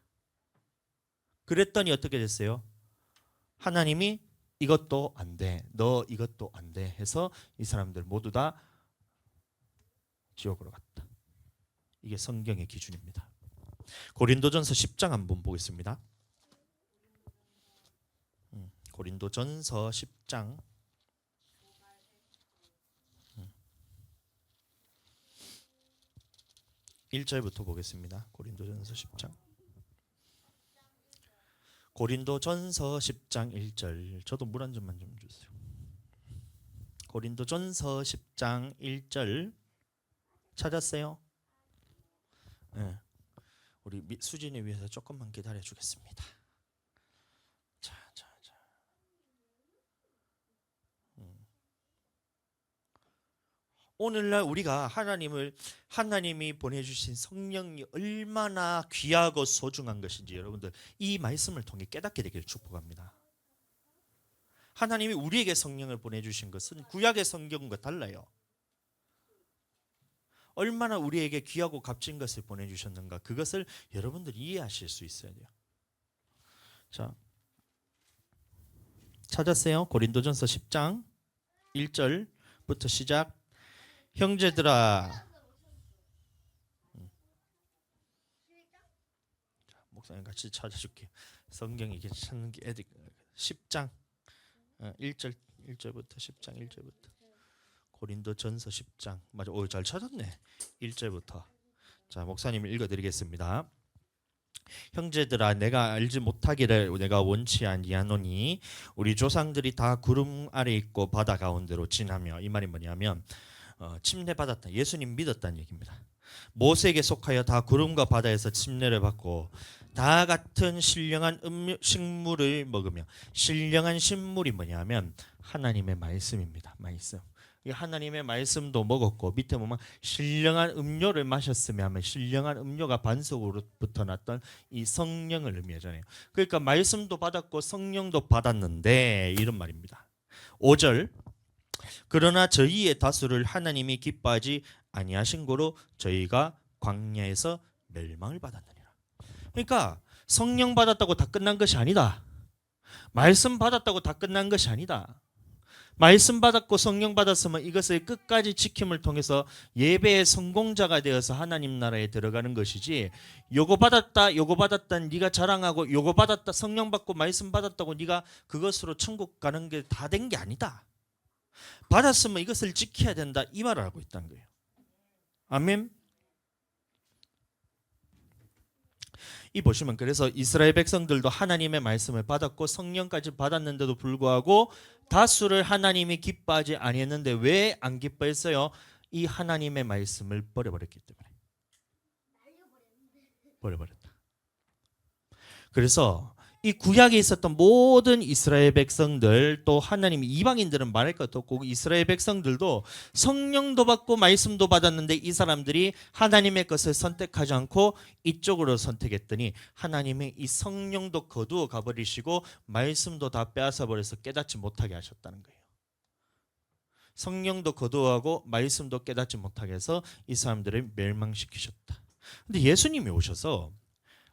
그랬더니 어떻게 됐어요? 하나님이 이것도 안 돼, 너 이것도 안 돼 해서 이 사람들 모두 다 지옥으로 갔다. 이게 성경의 기준입니다. 고린도전서 10장 한번 보겠습니다. 고린도전서 10장 1절부터 보겠습니다. 고린도전서 10장 고린도전서 10장 1절. 저도 물 한 잔만 좀 주세요. 고린도전서 10장 1절 찾았어요? 네. 우리 수진이 위해서 조금만 기다려 주겠습니다. 자. 오늘날 우리가 하나님이 보내주신 성령이 얼마나 귀하고 소중한 것인지 여러분들 이 말씀을 통해 깨닫게 되기를 축복합니다. 하나님이 우리에게 성령을 보내주신 것은 구약의 성경과 달라요. 얼마나 우리에게 귀하고 값진 것을 보내주셨는가 그것을 여러분들이 이해하실 수 있어야 돼요. 자, 찾았어요? 고린도전서 10장 1절부터 시작. 형제들아, 목사님 같이 찾아줄게. 성경 이게 찾는 게 애들 10장 1절부터 10장 1절부터 고린도전서 10장 맞아. 오, 잘 찾았네. 1절부터. 자, 목사님 읽어드리겠습니다. 형제들아 내가 알지 못하기를 내가 원치 아니하노니 우리 조상들이 다 구름 아래 있고 바다 가운데로 지나며 이 말이 뭐냐면 침례 받았다. 예수님 믿었다는 얘기입니다. 모세에게 속하여 다 구름과 바다에서 침례를 받고 다 같은 신령한 식물을 먹으며, 신령한 식물이 뭐냐면 하나님의 말씀입니다. 말씀. 이 하나님의 말씀도 먹었고, 밑에 보면 신령한 음료를 마셨으며 하면 신령한 음료가 반석으로부터 났던 이 성령을 의미하잖아요. 그러니까 말씀도 받았고 성령도 받았는데 이런 말입니다. 5절, 그러나 저희의 다수를 하나님이 기뻐하지 아니하신 고로 저희가 광야에서 멸망을 받았느니라. 그러니까 성령 받았다고 다 끝난 것이 아니다. 말씀 받았다고 다 끝난 것이 아니다. 말씀 받았고 성령 받았으면 이것을 끝까지 지킴을 통해서 예배의 성공자가 되어서 하나님 나라에 들어가는 것이지, 요거 받았다 네가 자랑하고, 요거 받았다 성령 받고 말씀 받았다고 네가 그것으로 천국 가는 게 다 된 게 아니다. 받았으면 이것을 지켜야 된다, 이 말을 하고 있다는 거예요. 아멘. 이 보시면, 그래서 이스라엘 백성들도 하나님의 말씀을 받았고 성령까지 받았는데도 불구하고 다수를 하나님이 기뻐하지 아니했는데, 왜 안 기뻐했어요? 이 하나님의 말씀을 버려버렸기 때문에. 버려버렸다. 그래서 이 구약에 있었던 모든 이스라엘 백성들, 또 하나님 이방인들은 말할 것도 없고 이스라엘 백성들도 성령도 받고 말씀도 받았는데 이 사람들이 하나님의 것을 선택하지 않고 이쪽으로 선택했더니 하나님이 이 성령도 거두어 가버리시고 말씀도 다 빼앗아 버려서 깨닫지 못하게 하셨다는 거예요. 성령도 거두어가고 말씀도 깨닫지 못하게 해서 이 사람들을 멸망시키셨다. 근데 예수님이 오셔서,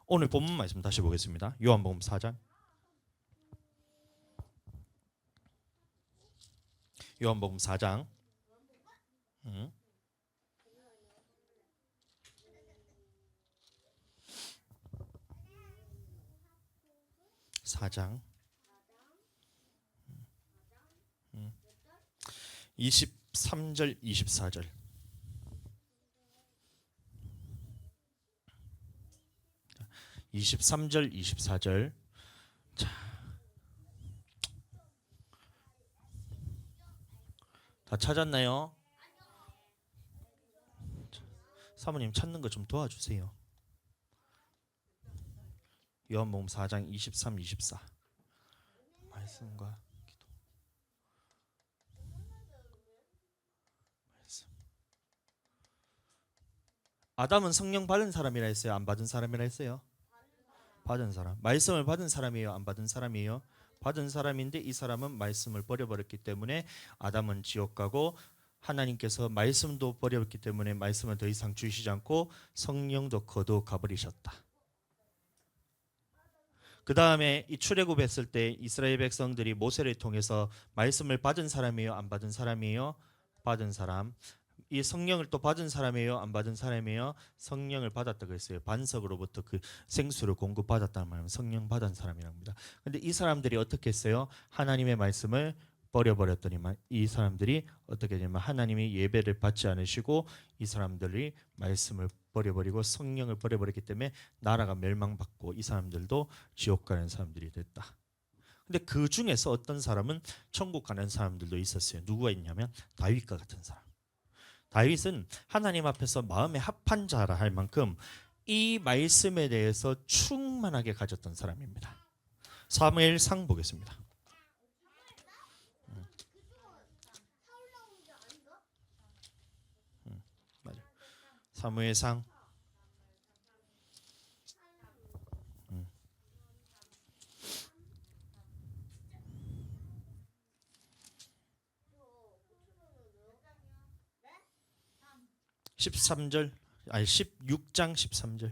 오늘 본문 말씀 다시 보겠습니다. 요한복음 4장. 요한복음 4장. 4장 23절 24절. 자, 23절 24절. 자, 다 찾았나요? 사모님 찾는 거 좀 도와주세요. 요한복음 4장 23, 24. 말씀과 기도. 말씀. 아담은 성령 받은 사람이라 했어요? 안 받은 사람이라 했어요? 받은 사람. 말씀을 받은 사람이에요? 안 받은 사람이에요? 받은 사람인데 이 사람은 말씀을 버려버렸기 때문에 아담은 지옥 가고, 하나님께서 말씀도 버렸기 때문에 말씀을 더 이상 주시지 않고 성령도 거두어 가버리셨다. 그 다음에 이 출애굽했을 때 이스라엘 백성들이 모세를 통해서 말씀을 받은 사람이에요? 안 받은 사람이에요? 받은 사람. 이 성령을 또 받은 사람이에요? 안 받은 사람이에요? 성령을 받았다고 했어요. 반석으로부터 그 생수를 공급받았다는 말은 성령 받은 사람이라고 합니다. 근데 이 사람들이 어떻게 했어요? 하나님의 말씀을 버려버렸더니만 이 사람들이 어떻게 되냐면 하나님이 예배를 받지 않으시고 이 사람들이 말씀을 버려버리고 성령을 버려버렸기 때문에 나라가 멸망받고 이 사람들도 지옥 가는 사람들이 됐다. 근데 그 중에서 어떤 사람은 천국 가는 사람들도 있었어요. 누구가 있냐면 다윗과 같은 사람. 다윗은 하나님 앞에서 마음에 합한 자라 할 만큼 이 말씀에 대해서 충만하게 가졌던 사람입니다. 사무엘상 보겠습니다. 사무엘상 13절, 아니 16장 13절.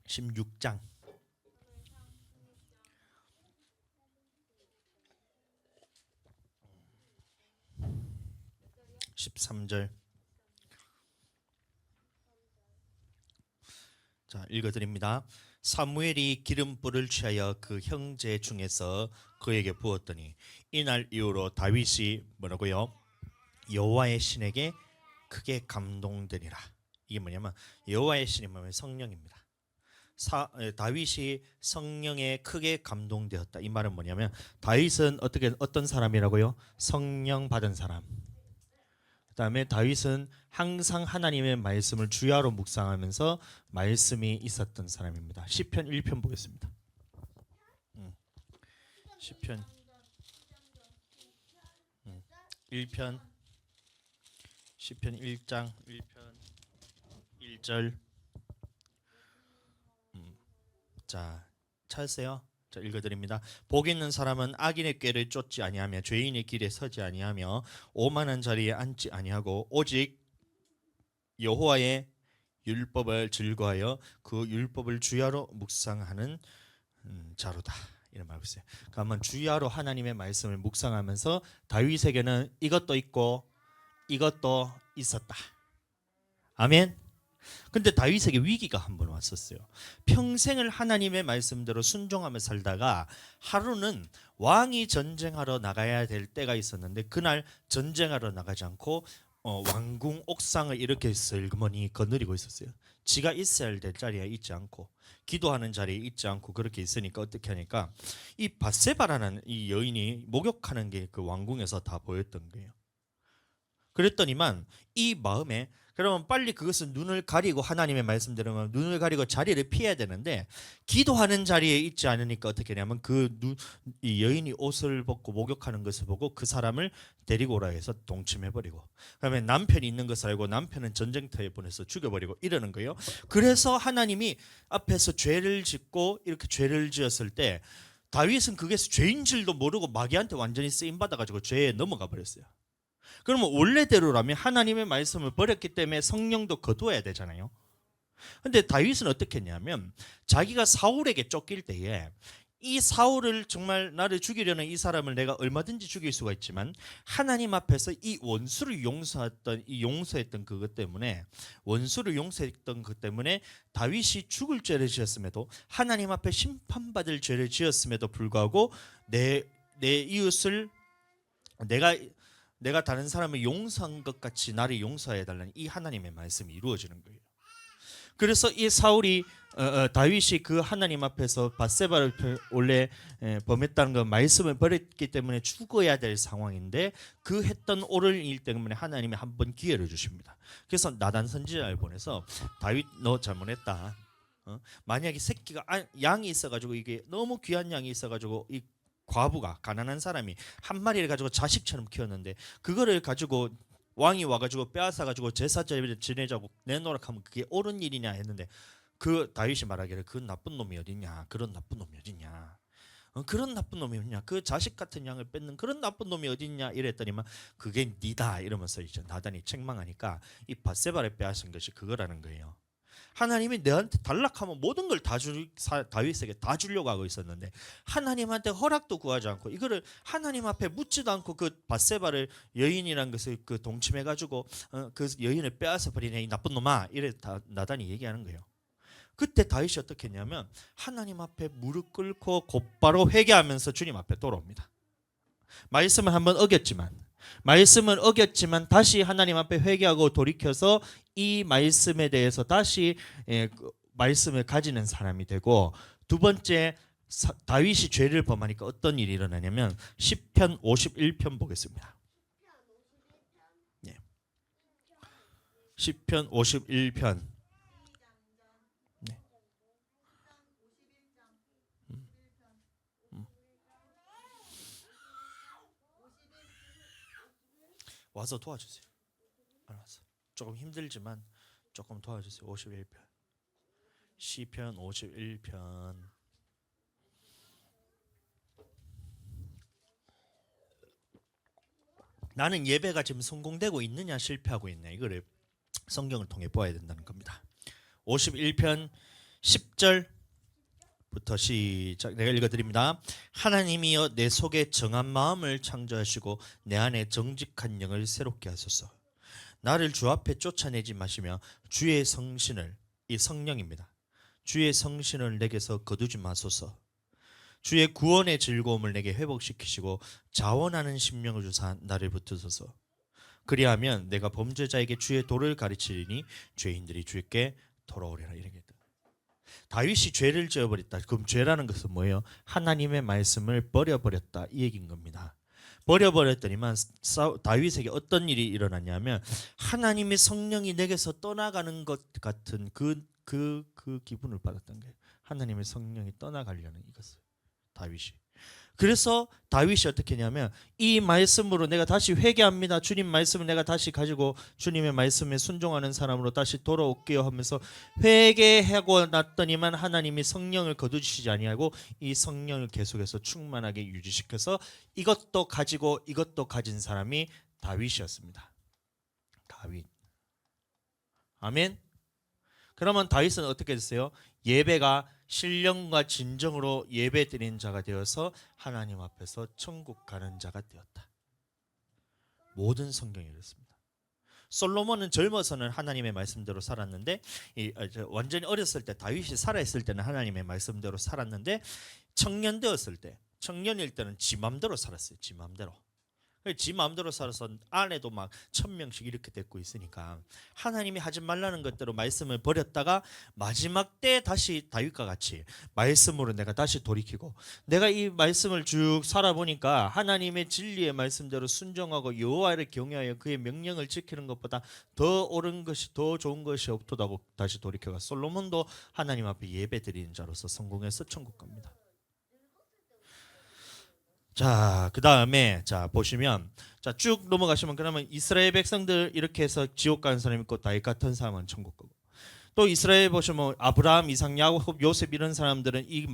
16장 13절. 자, 읽어드립니다. 사무엘이 기름불을 취하여 그 형제 중에서 그에게 부었더니 이날 이후로 다윗이 뭐라고요? 여호와의 신에게 크게 감동되니라. 이게 뭐냐면 여호와의 신이 뭐냐면 성령입니다. 다윗이 성령에 크게 감동되었다. 이 말은 뭐냐면 다윗은 어떤 사람이라고요? 성령 받은 사람. 그다음에 다윗은 항상 하나님의 말씀을 주야로 묵상하면서 말씀이 있었던 사람입니다. 시편 1편 보겠습니다. 시편 1편 시편 1장 1편 1절. 자, 찾으세요. 자, 읽어드립니다. 복 있는 사람은 악인의 꾀를 쫓지 아니하며 죄인의 길에 서지 아니하며 오만한 자리에 앉지 아니하고 오직 여호와의 율법을 즐거워하여 그 율법을 주야로 묵상하는 자로다. 이런 말하고 있어요. 그러면 주야로 하나님의 말씀을 묵상하면서 다윗에게는 이것도 있고 이것도 있었다. 아멘. 근데 다윗에게 위기가 한 번 왔었어요. 평생을 하나님의 말씀대로 순종하며 살다가 하루는 왕이 전쟁하러 나가야 될 때가 있었는데 그날 전쟁하러 나가지 않고 왕궁 옥상을 이렇게 슬그머니 거느리고 있었어요. 지가 있어야 될 자리에 있지 않고 기도하는 자리에 있지 않고 그렇게 있으니까 어떻게 하니까 이 밧세바라는 이 여인이 목욕하는 게 그 왕궁에서 다 보였던 거예요. 그랬더니만 이 마음에 그러면 빨리 그것은 눈을 가리고 하나님의 말씀대로 눈을 가리고 자리를 피해야 되는데 기도하는 자리에 있지 않으니까 어떻게 하냐면 이 여인이 옷을 벗고 목욕하는 것을 보고 그 사람을 데리고 오라 해서 동침해버리고 그다음에 남편이 있는 것을 알고 남편은 전쟁터에 보내서 죽여버리고 이러는 거예요. 그래서 하나님이 앞에서 죄를 짓고 이렇게 죄를 지었을 때 다윗은 그게서 죄인줄도 모르고 마귀한테 완전히 쓰임받아가지고 죄에 넘어가 버렸어요. 그러면 원래대로라면 하나님의 말씀을 버렸기 때문에 성령도 거두어야 되잖아요. 근데 다윗은 어떻게 했냐면 자기가 사울에게 쫓길 때에 이 사울을 정말 나를 죽이려는 이 사람을 내가 얼마든지 죽일 수가 있지만 하나님 앞에서 이 원수를 용서했던 그것 때문에 원수를 용서했던 것 때문에 다윗이 죽을 죄를 지었음에도 하나님 앞에 심판받을 죄를 지었음에도 불구하고 내 이웃을 내가 다른 사람을 용서한 것 같이 나를 용서해 달라는 이 하나님의 말씀이 이루어지는 거예요. 그래서 이 사울이 다윗이 그 하나님 앞에서 밧세바를 원래 범했다는 그 말씀을 버렸기 때문에 죽어야 될 상황인데 그 했던 옳은 일 때문에 하나님이 한 번 기회를 주십니다. 그래서 나단 선지자를 보내서 다윗 너 잘못했다. 만약에 새끼가 양이 있어가지고 이게 너무 귀한 양이 있어가지고 이 과부가 가난한 사람이 한 마리를 가지고 자식처럼 키웠는데 그거를 가지고 왕이 와가지고 빼앗아가지고 제사 지내자고 내놓으라 하면 그게 옳은 일이냐 했는데 그 다윗이 말하기를 그 나쁜 놈이 어딨냐 그런 나쁜 놈이 어딨냐 그런 나쁜 놈이 어딨냐 그 자식 같은 양을 뺏는 그런 나쁜 놈이 어딨냐 이랬더니만 그게 니다 이러면서 이제 나단이 책망하니까 이 밧세바를 빼앗은 것이 그거라는 거예요. 하나님이 내한테 달락하면 모든 걸 다윗에게 다 주려고 하고 있었는데 하나님한테 허락도 구하지 않고 이거를 하나님 앞에 묻지도 않고 그 밧세바를 여인이란 것을 그 동침해가지고 그 여인을 빼앗아 버리네 이 나쁜 놈아 이래 나단이 얘기하는 거예요. 그때 다윗이 어떻게 했냐면 하나님 앞에 무릎 꿇고 곧바로 회개하면서 주님 앞에 돌아옵니다. 말씀을 한번 어겼지만 다시 하나님 앞에 회개하고 돌이켜서 이 말씀에 대해서 다시 말씀을 가지는 사람이 되고 두 번째 다윗이 죄를 범하니까 어떤 일이 일어나냐면 시편 51편 보겠습니다. 시편 51편 와서 도와주세요. 알았어. 조금 힘들지만 조금 도와주세요. 51편. 시편 51편. 나는 예배가 지금 성공되고 있느냐 실패하고 있냐 이거를 성경을 통해 보아야 된다는 겁니다. 51편 10절부터 시작 내가 읽어드립니다. 하나님이여 내 속에 정한 마음을 창조하시고 내 안에 정직한 영을 새롭게 하소서. 나를 주 앞에 쫓아내지 마시며 주의 성신을 이 성령입니다. 주의 성신을 내게서 거두지 마소서. 주의 구원의 즐거움을 내게 회복시키시고 자원하는 심령을 주사 나를 붙드소서. 그리하면 내가 범죄자에게 주의 도를 가르치리니 죄인들이 주께 돌아오리라. 이렇게 다윗이 죄를 지어버렸다. 그럼 죄라는 것은 뭐예요? 하나님의 말씀을 버려버렸다 이 얘기인 겁니다. 버려버렸더니만 다윗에게 어떤 일이 일어났냐면 하나님의 성령이 내게서 떠나가는 것 같은 그 기분을 받았던 거예요. 하나님의 성령이 떠나가려는 이것을 다윗이. 그래서 다윗이 어떻게 했냐면 이 말씀으로 내가 다시 회개합니다. 주님 말씀을 내가 다시 가지고 주님의 말씀에 순종하는 사람으로 다시 돌아올게요 하면서 회개하고 났더니만 하나님이 성령을 거두시지 아니하고 이 성령을 계속해서 충만하게 유지시켜서 이것도 가지고 이것도 가진 사람이 다윗이었습니다. 다윗. 아멘. 그러면 다윗은 어떻게 됐어요? 예배가 신령과 진정으로 예배 드리는 자가 되어서 하나님 앞에서 천국 가는 자가 되었다. 모든 성경이 그렇습니다. 솔로몬은 젊어서는 하나님의 말씀대로 살았는데 완전히 어렸을 때 다윗이 살아있을 때는 하나님의 말씀대로 살았는데 청년 되었을 때 청년일 때는 지 맘대로 살았어요. 지 맘대로. 지 마음대로 살아서 아내도 막 1000명씩 이렇게 데리고 있으니까 하나님이 하지 말라는 것대로 말씀을 버렸다가 마지막 때 다시 다윗과 같이 말씀으로 내가 다시 돌이키고 내가 이 말씀을 쭉 살아보니까 하나님의 진리의 말씀대로 순종하고 여호와를 경외하여 그의 명령을 지키는 것보다 더 옳은 것이 더 좋은 것이 없도다고 다시 돌이켜가 솔로몬도 하나님 앞에 예배 드리는 자로서 성공해서 천국 갑니다. 자, 그다음에 자 보시면 자 쭉 넘어가시면 그러면 이스라엘 백성들 이렇게 해서 지옥 가는 사람 있고 다윗 같은 사람은 천국 가고 또 이스라엘 보시면 아브라함, 이삭, 야곱, 요셉 이런 사람들은 이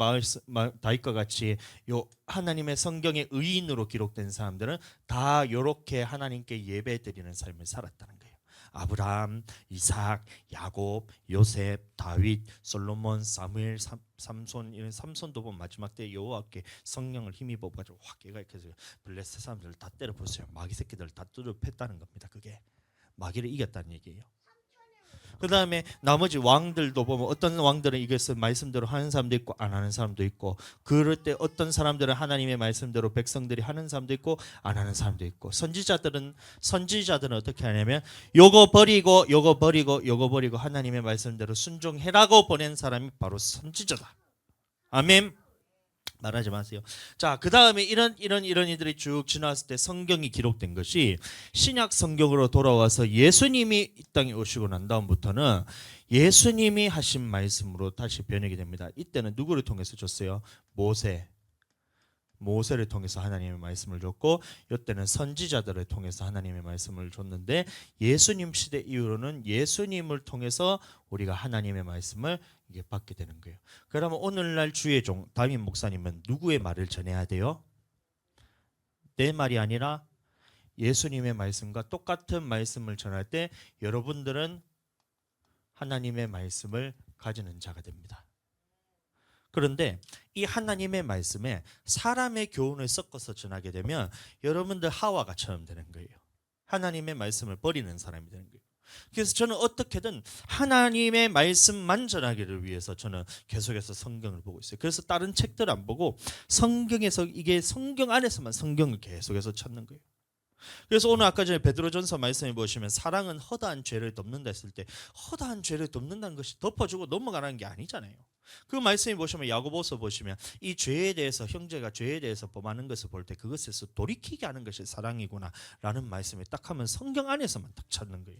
다윗과 같이 요 하나님의 성경의 의인으로 기록된 사람들은 다 요렇게 하나님께 예배드리는 삶을 살았다는 거예요. 아브라함, 이삭, 야곱, 요셉, 다윗, 솔로몬, 사무엘, 삼손 이런 삼손도 보면 마지막 때 여호와께 성령을 힘입어 가지고 확 얘가 이렇게 해서 블레셋 사람들을 다 때려 부었어요. 마귀 새끼들 다 뚫어 팼다는 겁니다. 그게 마귀를 이겼다는 얘기예요. 그 다음에 나머지 왕들도 보면 어떤 왕들은 이것을 말씀대로 하는 사람도 있고 안 하는 사람도 있고 그럴 때 어떤 사람들은 하나님의 말씀대로 백성들이 하는 사람도 있고 안 하는 사람도 있고 선지자들은 어떻게 하냐면 요거 버리고 하나님의 말씀대로 순종해라고 보낸 사람이 바로 선지자다. 아멘. 말하지 마세요. 자, 그 다음에 이런 이들이 쭉 지나왔을 때 성경이 기록된 것이 신약 성경으로 돌아와서 예수님이 이 땅에 오시고 난 다음부터는 예수님이 하신 말씀으로 다시 변혁이 됩니다. 이때는 누구를 통해서 줬어요? 모세를 통해서 하나님의 말씀을 줬고 이때는 선지자들을 통해서 하나님의 말씀을 줬는데 예수님 시대 이후로는 예수님을 통해서 우리가 하나님의 말씀을 이게 받게 되는 거예요. 그러면 오늘날 주의 종 담임 목사님은 누구의 말을 전해야 돼요? 내 말이 아니라 예수님의 말씀과 똑같은 말씀을 전할 때 여러분들은 하나님의 말씀을 가지는 자가 됩니다. 그런데 이 하나님의 말씀에 사람의 교훈을 섞어서 전하게 되면 여러분들 하와가처럼 되는 거예요. 하나님의 말씀을 버리는 사람이 되는 거예요. 그래서 저는 어떻게든 하나님의 말씀만 전하기를 위해서 저는 계속해서 성경을 보고 있어요. 그래서 다른 책들 안 보고 성경에서 이게 성경 안에서만 성경을 계속해서 찾는 거예요. 그래서 오늘 아까 전에 베드로전서 말씀해 보시면 사랑은 허다한 죄를 덮는다 했을 때 허다한 죄를 덮는다는 것이 덮어주고 넘어가는 게 아니잖아요. 그 말씀해 보시면 야고보서 보시면 이 죄에 대해서 형제가 죄에 대해서 범하는 것을 볼 때 그것에서 돌이키게 하는 것이 사랑이구나 라는 말씀을 딱 하면 성경 안에서만 딱 찾는 거예요.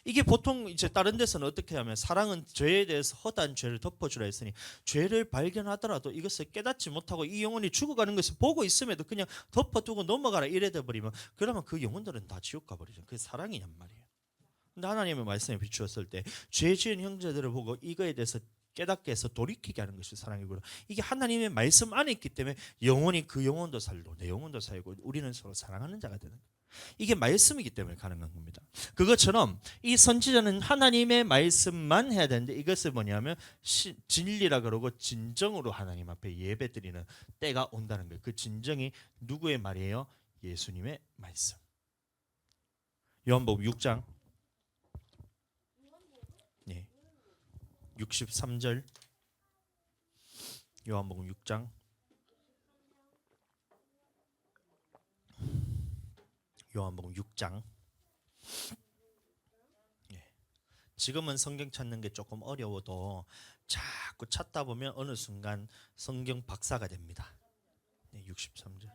이게 보통 이제 다른 데서는 어떻게 하면 사랑은 죄에 대해서 허다한 죄를 덮어주라 했으니 죄를 발견하더라도 이것을 깨닫지 못하고 이 영혼이 죽어가는 것을 보고 있음에도 그냥 덮어두고 넘어가라 이래 돼버리면 그러면 그 영혼들은 다 지옥 가버리죠. 그게 사랑이냔 말이에요. 근데 하나님의 말씀에 비추었을 때 죄 지은 형제들을 보고 이거에 대해서 깨닫게 해서 돌이키게 하는 것이 사랑이구나. 이게 하나님의 말씀 안에 있기 때문에 영혼이 그 영혼도 살고 내 영혼도 살고 우리는 서로 사랑하는 자가 되는 거예요. 이게 말씀이기 때문에 가능한 겁니다. 그것처럼 이 선지자는 하나님의 말씀만 해야 되는데 이것을 뭐냐면 진리라 그러고 진정으로 하나님 앞에 예배드리는 때가 온다는 거예요. 그 진정이 누구의 말이에요? 예수님의 말씀. 요한복음 6장 63절 요한복음 6장 요한복음 6장 지금은 성경 찾는 게 조금 어려워도 자꾸 찾다 보면 어느 순간 성경 박사가 됩니다. 63절.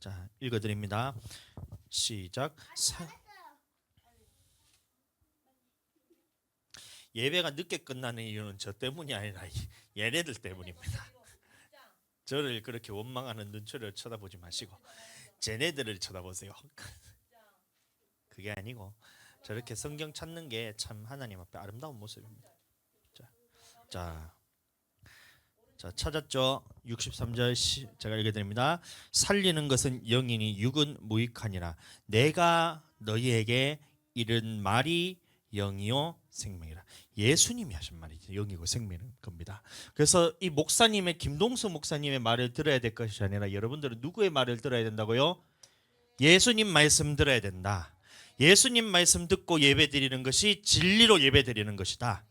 자, 읽어드립니다. 시작. 예배가 늦게 끝나는 이유는 저 때문이 아니라 얘네들 때문입니다. 저를 그렇게 원망하는 눈초리를 쳐다보지 마시고 쟤네들을 쳐다보세요. 그게 아니고 저렇게 성경 찾는 게 참 하나님 앞에 아름다운 모습입니다. 자, 찾았죠? 63절 제가 읽어드립니다. 살리는 것은 영이니 육은 무익하니라. 내가 너희에게 이른 말이 영이요 생명이라. 예수님이 하신 말이죠. 영이고 생명인 겁니다. 그래서 이 목사님의 김동수 목사님의 말을 들어야 될 것이 아니라 여러분들은 누구의 말을 들어야 된다고요? 예수님 말씀 들어야 된다. 예수님 말씀 듣고 예배드리는 것이 진리로 예배드리는 것이다.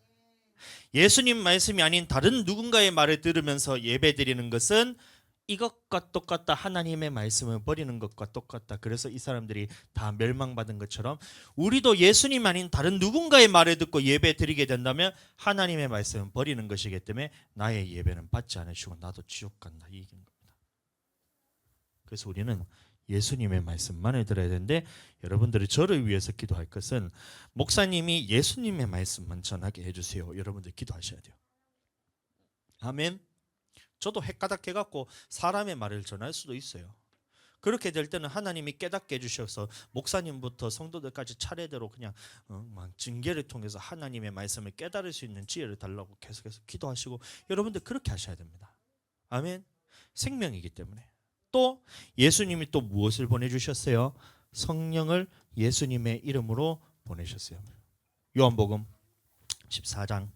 예수님 말씀이 아닌 다른 누군가의 말을 들으면서 예배드리는 것은 이것과 똑같다. 하나님의 말씀을 버리는 것과 똑같다. 그래서 이 사람들이 다 멸망받은 것처럼 우리도 예수님 아닌 다른 누군가의 말을 듣고 예배드리게 된다면 하나님의 말씀은 버리는 것이기 때문에 나의 예배는 받지 않으시고 나도 지옥 간다. 이 얘기인 겁니다. 그래서 우리는 예수님의 말씀만을 들어야 되는데 여러분들이 저를 위해서 기도할 것은 목사님이 예수님의 말씀만 전하게 해주세요. 여러분들 기도하셔야 돼요. 아멘. 저도 헷가닥 해갖고 사람의 말을 전할 수도 있어요. 그렇게 될 때는 하나님이 깨닫게 해주셔서 목사님부터 성도들까지 차례대로 그냥 막 징계를 통해서 하나님의 말씀을 깨달을 수 있는 지혜를 달라고 계속해서 기도하시고 여러분들 그렇게 하셔야 됩니다. 아멘. 생명이기 때문에. 또 예수님이 또 무엇을 보내주셨어요? 성령을 예수님의 이름으로 보내셨어요. 요한복음 14장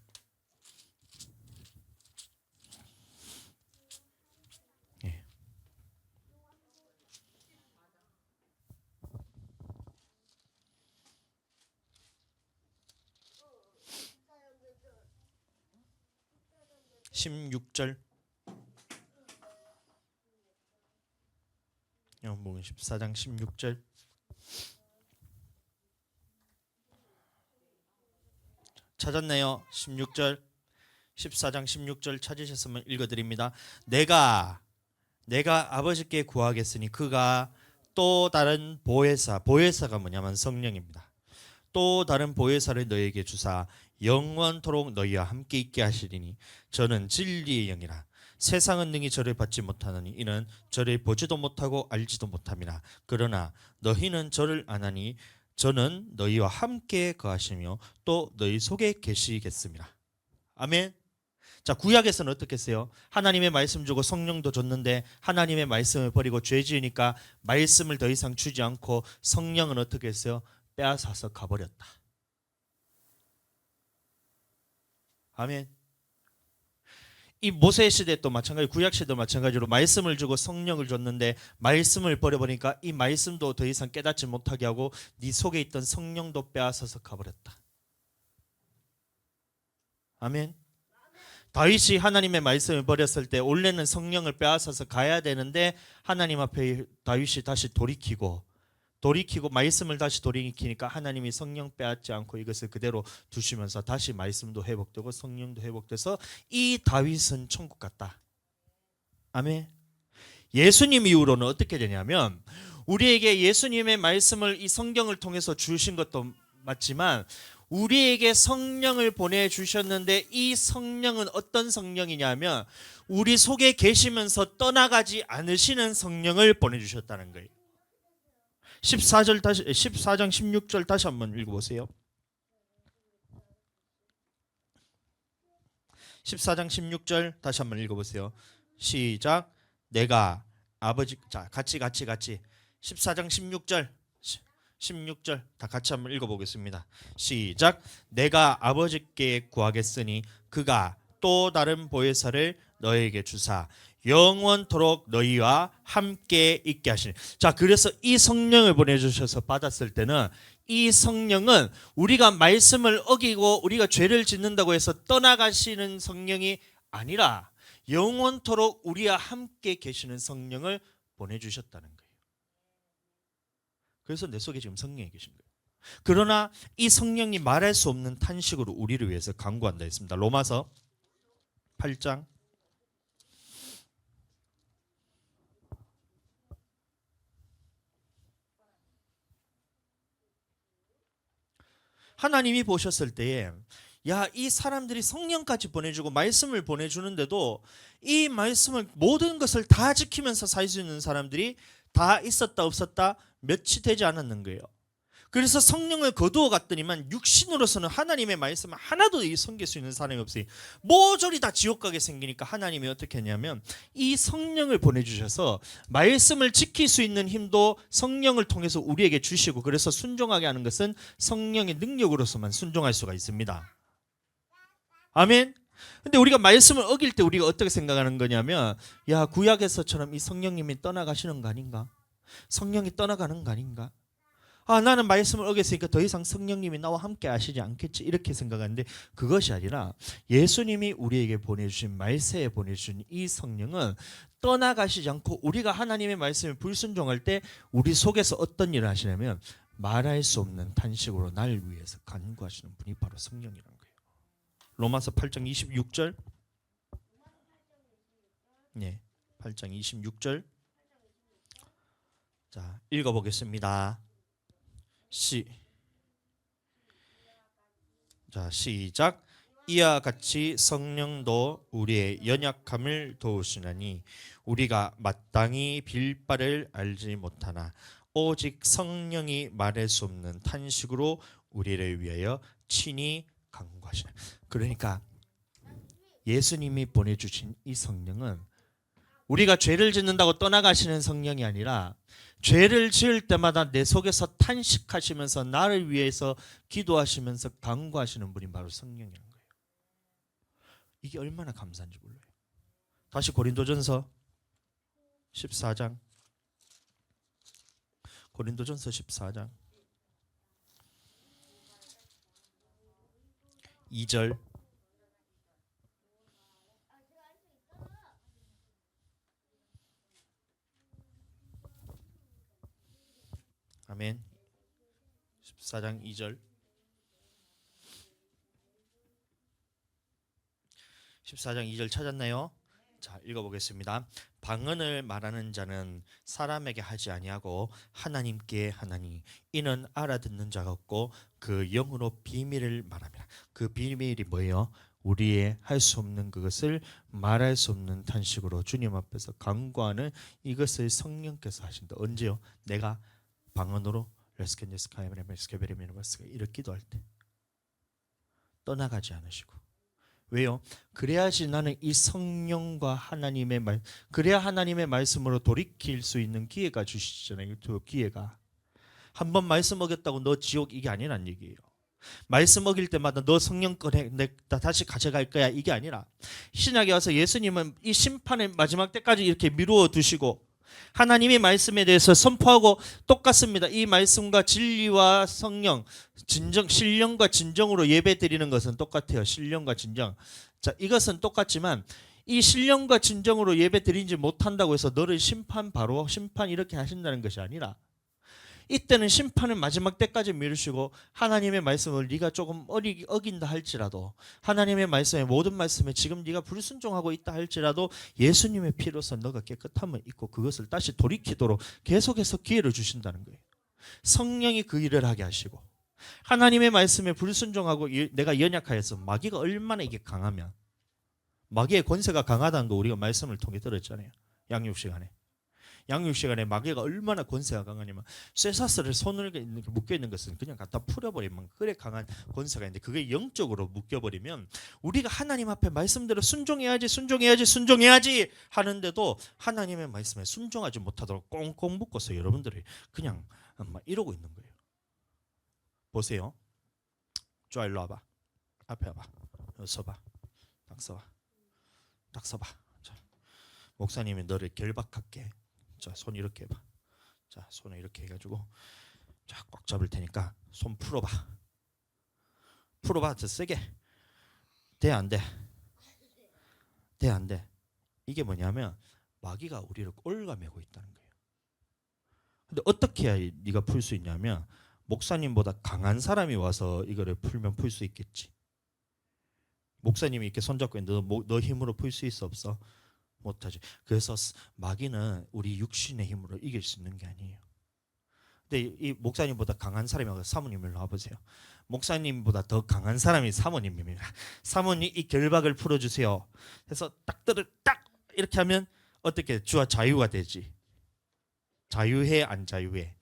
16절. 요한복음 14장 16절. 찾았네요. 16절. 14장 16절 찾으셨으면 읽어드립니다. 내가 아버지께 구하겠으니 그가 또 다른 보혜사가 뭐냐면 성령입니다. 또 다른 보혜사를 너희에게 주사 영원토록 너희와 함께 있게 하시리니 저는 진리의 영이라. 세상은 능히 저를 받지 못하느니 이는 저를 보지도 못하고 알지도 못함이라. 그러나 너희는 저를 아나니 저는 너희와 함께 거하시며 또 너희 속에 계시겠습니다. 아멘. 자, 구약에서는 어떻게 했어요? 하나님의 말씀 주고 성령도 줬는데 하나님의 말씀을 버리고 죄 지으니까 말씀을 더 이상 주지 않고 성령은 어떻게 했어요? 빼앗아서 가버렸다. 아멘. 이 모세 시대 또 마찬가지, 구약 시대도 마찬가지로 말씀을 주고 성령을 줬는데 말씀을 버려버리니까 이 말씀도 더 이상 깨닫지 못하게 하고 네 속에 있던 성령도 빼앗아서 가버렸다. 아멘. 다윗이 하나님의 말씀을 버렸을 때 원래는 성령을 빼앗아서 가야 되는데 하나님 앞에 다윗이 다시 돌이키고 말씀을 다시 돌이키니까 하나님이 성령 빼앗지 않고 이것을 그대로 두시면서 다시 말씀도 회복되고 성령도 회복돼서 이 다윗은 천국 갔다. 아멘. 예수님 이후로는 어떻게 되냐면 우리에게 예수님의 말씀을 이 성경을 통해서 주신 것도 맞지만 우리에게 성령을 보내주셨는데 이 성령은 어떤 성령이냐면 우리 속에 계시면서 떠나가지 않으시는 성령을 보내주셨다는 거예요. 14장 16절 다시 한번 읽어보세요. 14장 16절 다시 한번 읽어보세요. 시작. 내가 아버지, 자 같이 14장 16절 다 같이 한번 읽어보겠습니다. 시작. 내가 아버지께 구하겠으니 그가 또 다른 보혜사를 너에게 주사 영원토록 너희와 함께 있게 하시니. 자, 그래서 이 성령을 보내주셔서 받았을 때는 이 성령은 우리가 말씀을 어기고 우리가 죄를 짓는다고 해서 떠나가시는 성령이 아니라 영원토록 우리와 함께 계시는 성령을 보내주셨다는 거예요. 그래서 내 속에 지금 성령이 계신 거예요. 그러나 이 성령이 말할 수 없는 탄식으로 우리를 위해서 간구한다 했습니다. 로마서 8장 하나님이 보셨을 때에 야, 이 사람들이 성령까지 보내주고 말씀을 보내주는데도 이 말씀을 모든 것을 다 지키면서 살 수 있는 사람들이 다 있었다 없었다 몇이 되지 않았는 거예요. 그래서 성령을 거두어 갔더니만 육신으로서는 하나님의 말씀을 하나도 섬길 수 있는 사람이 없으니 모조리 다 지옥 가게 생기니까 하나님이 어떻게 했냐면 이 성령을 보내주셔서 말씀을 지킬 수 있는 힘도 성령을 통해서 우리에게 주시고, 그래서 순종하게 하는 것은 성령의 능력으로서만 순종할 수가 있습니다. 아멘. 근데 우리가 말씀을 어길 때 우리가 어떻게 생각하는 거냐면, 야, 구약에서처럼 이 성령님이 떠나가시는 거 아닌가? 성령이 떠나가는 거 아닌가? 아, 나는 말씀을 어겼으니까 더 이상 성령님이 나와 함께 하시지 않겠지, 이렇게 생각하는데 그것이 아니라 예수님이 우리에게 보내주신, 말세에 보내주신 이 성령은 떠나가시지 않고 우리가 하나님의 말씀에 불순종할 때 우리 속에서 어떤 일을 하시냐면 말할 수 없는 탄식으로 나를 위해서 간구하시는 분이 바로 성령이라는 거예요. 로마서 8장 26절. 네, 8장 26절. 자, 읽어보겠습니다. 자, 시작. 이와 같이 성령도 우리의 연약함을 도우시나니 우리가 마땅히 빌 바를 알지 못하나 오직 성령이 말할 수 없는 탄식으로 우리를 위하여 친히 간구하시나. 그러니까 예수님이 보내주신 이 성령은 우리가 죄를 짓는다고 떠나가시는 성령이 아니라 죄를 지을 때마다 내 속에서 탄식하시면서 나를 위해서 기도하시면서 간구하시는 분이 바로 성령이라는 거예요. 이게 얼마나 감사한지 몰라요. 다시 고린도전서 14장. 고린도전서 14장 2절. 아멘. 14장 2절. 14장 2절 찾았나요? 자, 읽어보겠습니다. 방언을 말하는 자는 사람에게 하지 아니하고 하나님께 하나니 이는 알아듣는 자가 없고 그 영으로 비밀을 말합니다. 그 비밀이 뭐예요? 우리의 할 수 없는 그것을 말할 수 없는 탄식으로 주님 앞에서 간구하는 이것을 성령께서 하신다. 언제요? 내가 방언으로 이렇게 기도할 때 떠나가지 않으시고. 왜요? 그래야지 나는 이 성령과 하나님의 말, 그래야 하나님의 말씀으로 돌이킬 수 있는 기회가 주시잖아요. 그 기회가. 한 번 말씀 어겼다고 너 지옥, 이게 아니란 얘기예요. 말씀 어길 때마다 너 성령 꺼내 나 다시 가져갈 거야, 이게 아니라 신약에 와서 예수님은 이 심판의 마지막 때까지 이렇게 미루어 두시고 하나님의 말씀에 대해서 선포하고 똑같습니다. 이 말씀과 진리와 성령, 진정, 신령과 진정으로 예배 드리는 것은 똑같아요. 신령과 진정. 자, 이것은 똑같지만 이 신령과 진정으로 예배 드리지 못한다고 해서 너를 바로 심판 이렇게 하신다는 것이 아니라 이때는 심판을 마지막 때까지 미루시고 하나님의 말씀을 네가 조금 어긴다 할지라도, 하나님의 말씀에, 모든 말씀에 지금 네가 불순종하고 있다 할지라도 예수님의 피로서 너가 깨끗함을 입고 그것을 다시 돌이키도록 계속해서 기회를 주신다는 거예요. 성령이 그 일을 하게 하시고, 하나님의 말씀에 불순종하고 내가 연약하여서 마귀가 얼마나 이게 강하면, 마귀의 권세가 강하다는 거 우리가 말씀을 통해 들었잖아요. 양육 시간에. 양육 시간에 마귀가 얼마나 권세가 강하냐면 쇠사슬을 손을 묶여 있는 것은 그냥 갖다 풀어버리면 그래 강한 권세가 있는데, 그게 영적으로 묶여버리면 우리가 하나님 앞에 말씀대로 순종해야지 하는데도 하나님의 말씀에 순종하지 못하도록 꽁꽁 묶어서 여러분들이 그냥 막 이러고 있는 거예요. 보세요. 저 일로 와봐. 앞에 와봐. 서봐. 딱 서봐. 딱 서봐. 자, 목사님이 너를 결박할게. 자, 손 이렇게 해봐. 자, 손을 이렇게 해가지고 자, 꽉 잡을 테니까 손 풀어봐. 풀어봐. 더 세게. 돼, 안 돼? 돼, 안 돼? 이게 뭐냐면 마귀가 우리를 꼴가매고 있다는 거예요. 근데 어떻게 해야 네가 풀 수 있냐면 목사님보다 강한 사람이 와서 이거를 풀면 풀 수 있겠지. 목사님이 이렇게 손잡고 너 힘으로 풀 수 있어 없어? 못하지. 그래서 마귀는 우리 육신의 힘으로 이길 수 있는 게 아니에요. 근데 이 목사님보다 강한 사람이 와서 사모님을 놔보세요. 목사님보다 더 강한 사람이 사모님입니다. 사모님 이 결박을 풀어주세요. 그래서 딱 이렇게 하면 어떻게 주와 자유가 되지? 자유해 안 자유해?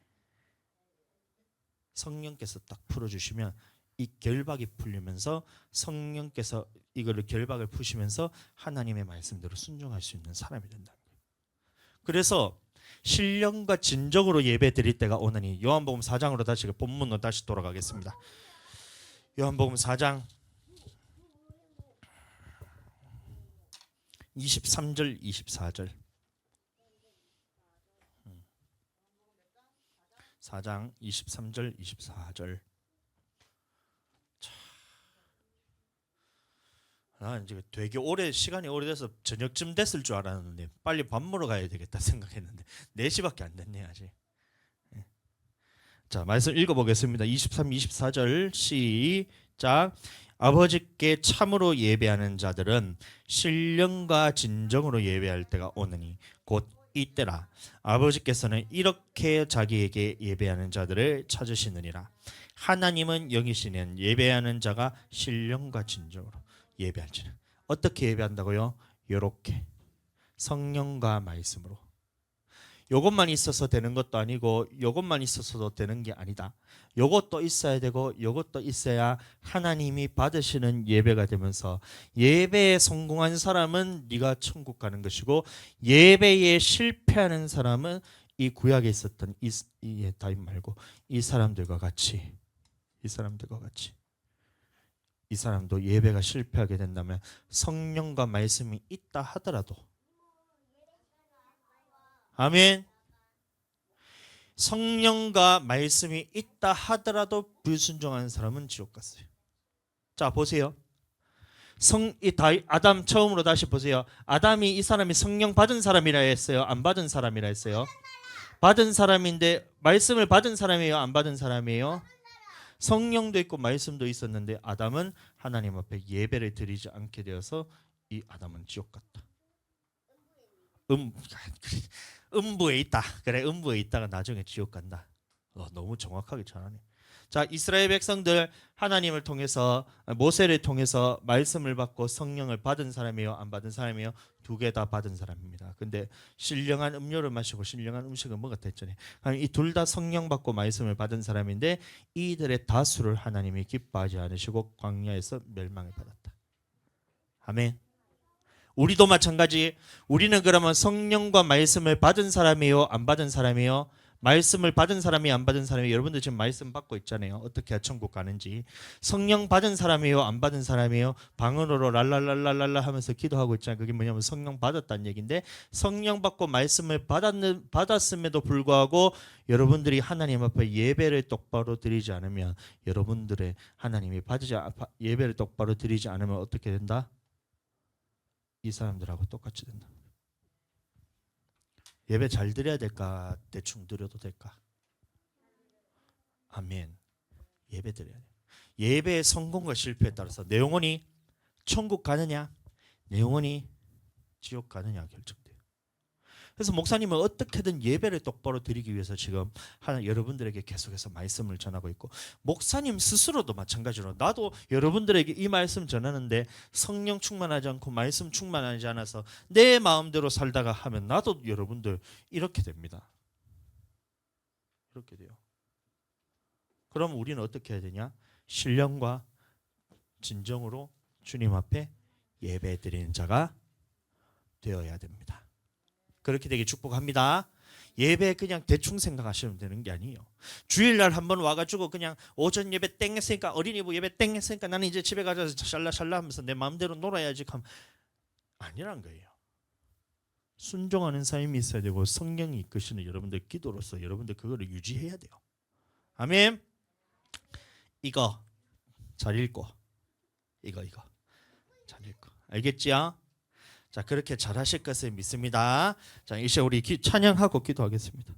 성령께서 딱 풀어주시면 이 결박이 풀리면서 성령께서 이거를 결박을 푸시면서 하나님의 말씀대로 순종할 수 있는 사람이 된다는 거예요. 그래서 신령과 진정으로 예배 드릴 때가 오느니 요한복음 4장으로 다시 본문으로 다시 돌아가겠습니다. 요한복음 4장 23절 24절 4장 23절 24절. 나 이제 되게 시간이 오래돼서 저녁쯤 됐을 줄 알았는데 빨리 밥 먹으러 가야 되겠다 생각했는데 4시밖에 안 됐네 아직. 자, 말씀 읽어보겠습니다. 23, 24절 시작. 아버지께 참으로 예배하는 자들은 신령과 진정으로 예배할 때가 오느니 곧 이때라. 아버지께서는 이렇게 자기에게 예배하는 자들을 찾으시느니라. 하나님은 영이시는 예배하는 자가 신령과 진정으로 예배할지는. 어떻게 예배한다고요? 요렇게 성령과 말씀으로. 요것만 있어서 되는 것도 아니고 요것만 있어서도 되는 게 아니다. 요것도 있어야 되고 요것도 있어야 하나님이 받으시는 예배가 되면서 예배에 성공한 사람은 네가 천국 가는 것이고 예배에 실패하는 사람은 이 구약에 있었던 이 다윗 말고 이 사람들과 같이 이 사람도 예배가 실패하게 된다면 성령과 말씀이 있다 하더라도 아멘. 성령과 말씀이 있다 하더라도 불순종하는 사람은 지옥 갔어요. 자, 보세요. 아담 처음으로 다시 보세요. 아담이 이 사람이 성령 받은 사람이라 했어요? 안 받은 사람이라 했어요? 받은 사람인데 말씀을 받은 사람이에요? 안 받은 사람이에요? 성령도 있고 말씀도 있었는데 아담은 하나님 앞에 예배를 드리지 않게 되어서 이 아담은 지옥 갔다. 음부에 있다. 그래, 음부에 있다가 나중에 지옥 간다. 너무 정확하게 잘하네. 자, 이스라엘 백성들 하나님을 통해서 모세를 통해서 말씀을 받고 성령을 받은 사람이에요? 안 받은 사람이에요? 두 개 다 받은 사람입니다. 근데 신령한 음료를 마시고 신령한 음식을 먹었다 했잖아요. 이 둘 다 성령 받고 말씀을 받은 사람인데 이들의 다수를 하나님이 기뻐하지 않으시고 광야에서 멸망을 받았다. 아멘. 우리도 마찬가지. 우리는 그러면 성령과 말씀을 받은 사람이에요? 안 받은 사람이에요? 말씀을 받은 사람이 안 받은 사람이 여러분들 지금 말씀 받고 있잖아요. 어떻게 해야 천국 가는지. 성령 받은 사람이에요? 안 받은 사람이에요? 방언으로 랄랄랄랄랄라 하면서 기도하고 있잖아요. 그게 뭐냐면 성령 받았다는 얘기인데 성령 받고 말씀을 받았음에도 불구하고 여러분들이 하나님 앞에 예배를 똑바로 드리지 않으면 여러분들의 하나님이 예배를 똑바로 드리지 않으면 어떻게 된다? 이 사람들하고 똑같이 된다. 예배 잘 드려야 될까? 대충 드려도 될까? 아멘. 예배 드려야 돼. 예배의 성공과 실패에 따라서 내 영혼이 천국 가느냐, 내 영혼이 지옥 가느냐 결정돼요. 그래서 목사님은 어떻게든 예배를 똑바로 드리기 위해서 지금 여러분들에게 계속해서 말씀을 전하고 있고 목사님 스스로도 마찬가지로 나도 여러분들에게 이 말씀 전하는데 성령 충만하지 않고 말씀 충만하지 않아서 내 마음대로 살다가 하면 나도 여러분들 이렇게 됩니다. 이렇게 돼요. 그럼 우리는 어떻게 해야 되냐? 신령과 진정으로 주님 앞에 예배 드리는 자가 되어야 됩니다. 그렇게 되게 축복합니다. 예배 그냥 대충 생각하시면 되는 게 아니에요. 주일날 한번 와가지고 그냥 오전 예배 땡 했으니까 어린이부 예배 땡 했으니까 나는 이제 집에 가서 샬라샬라 하면서 내 마음대로 놀아야지 하면 아니란 거예요. 순종하는 삶이 있어야 되고 성령이 이끄시는 여러분들 기도로서 여러분들 그거를 유지해야 돼요. 아멘. 이거 잘 읽고 이거 잘 읽고 알겠지요? 자, 그렇게 잘하실 것을 믿습니다. 자, 이제 우리 찬양하고 기도하겠습니다.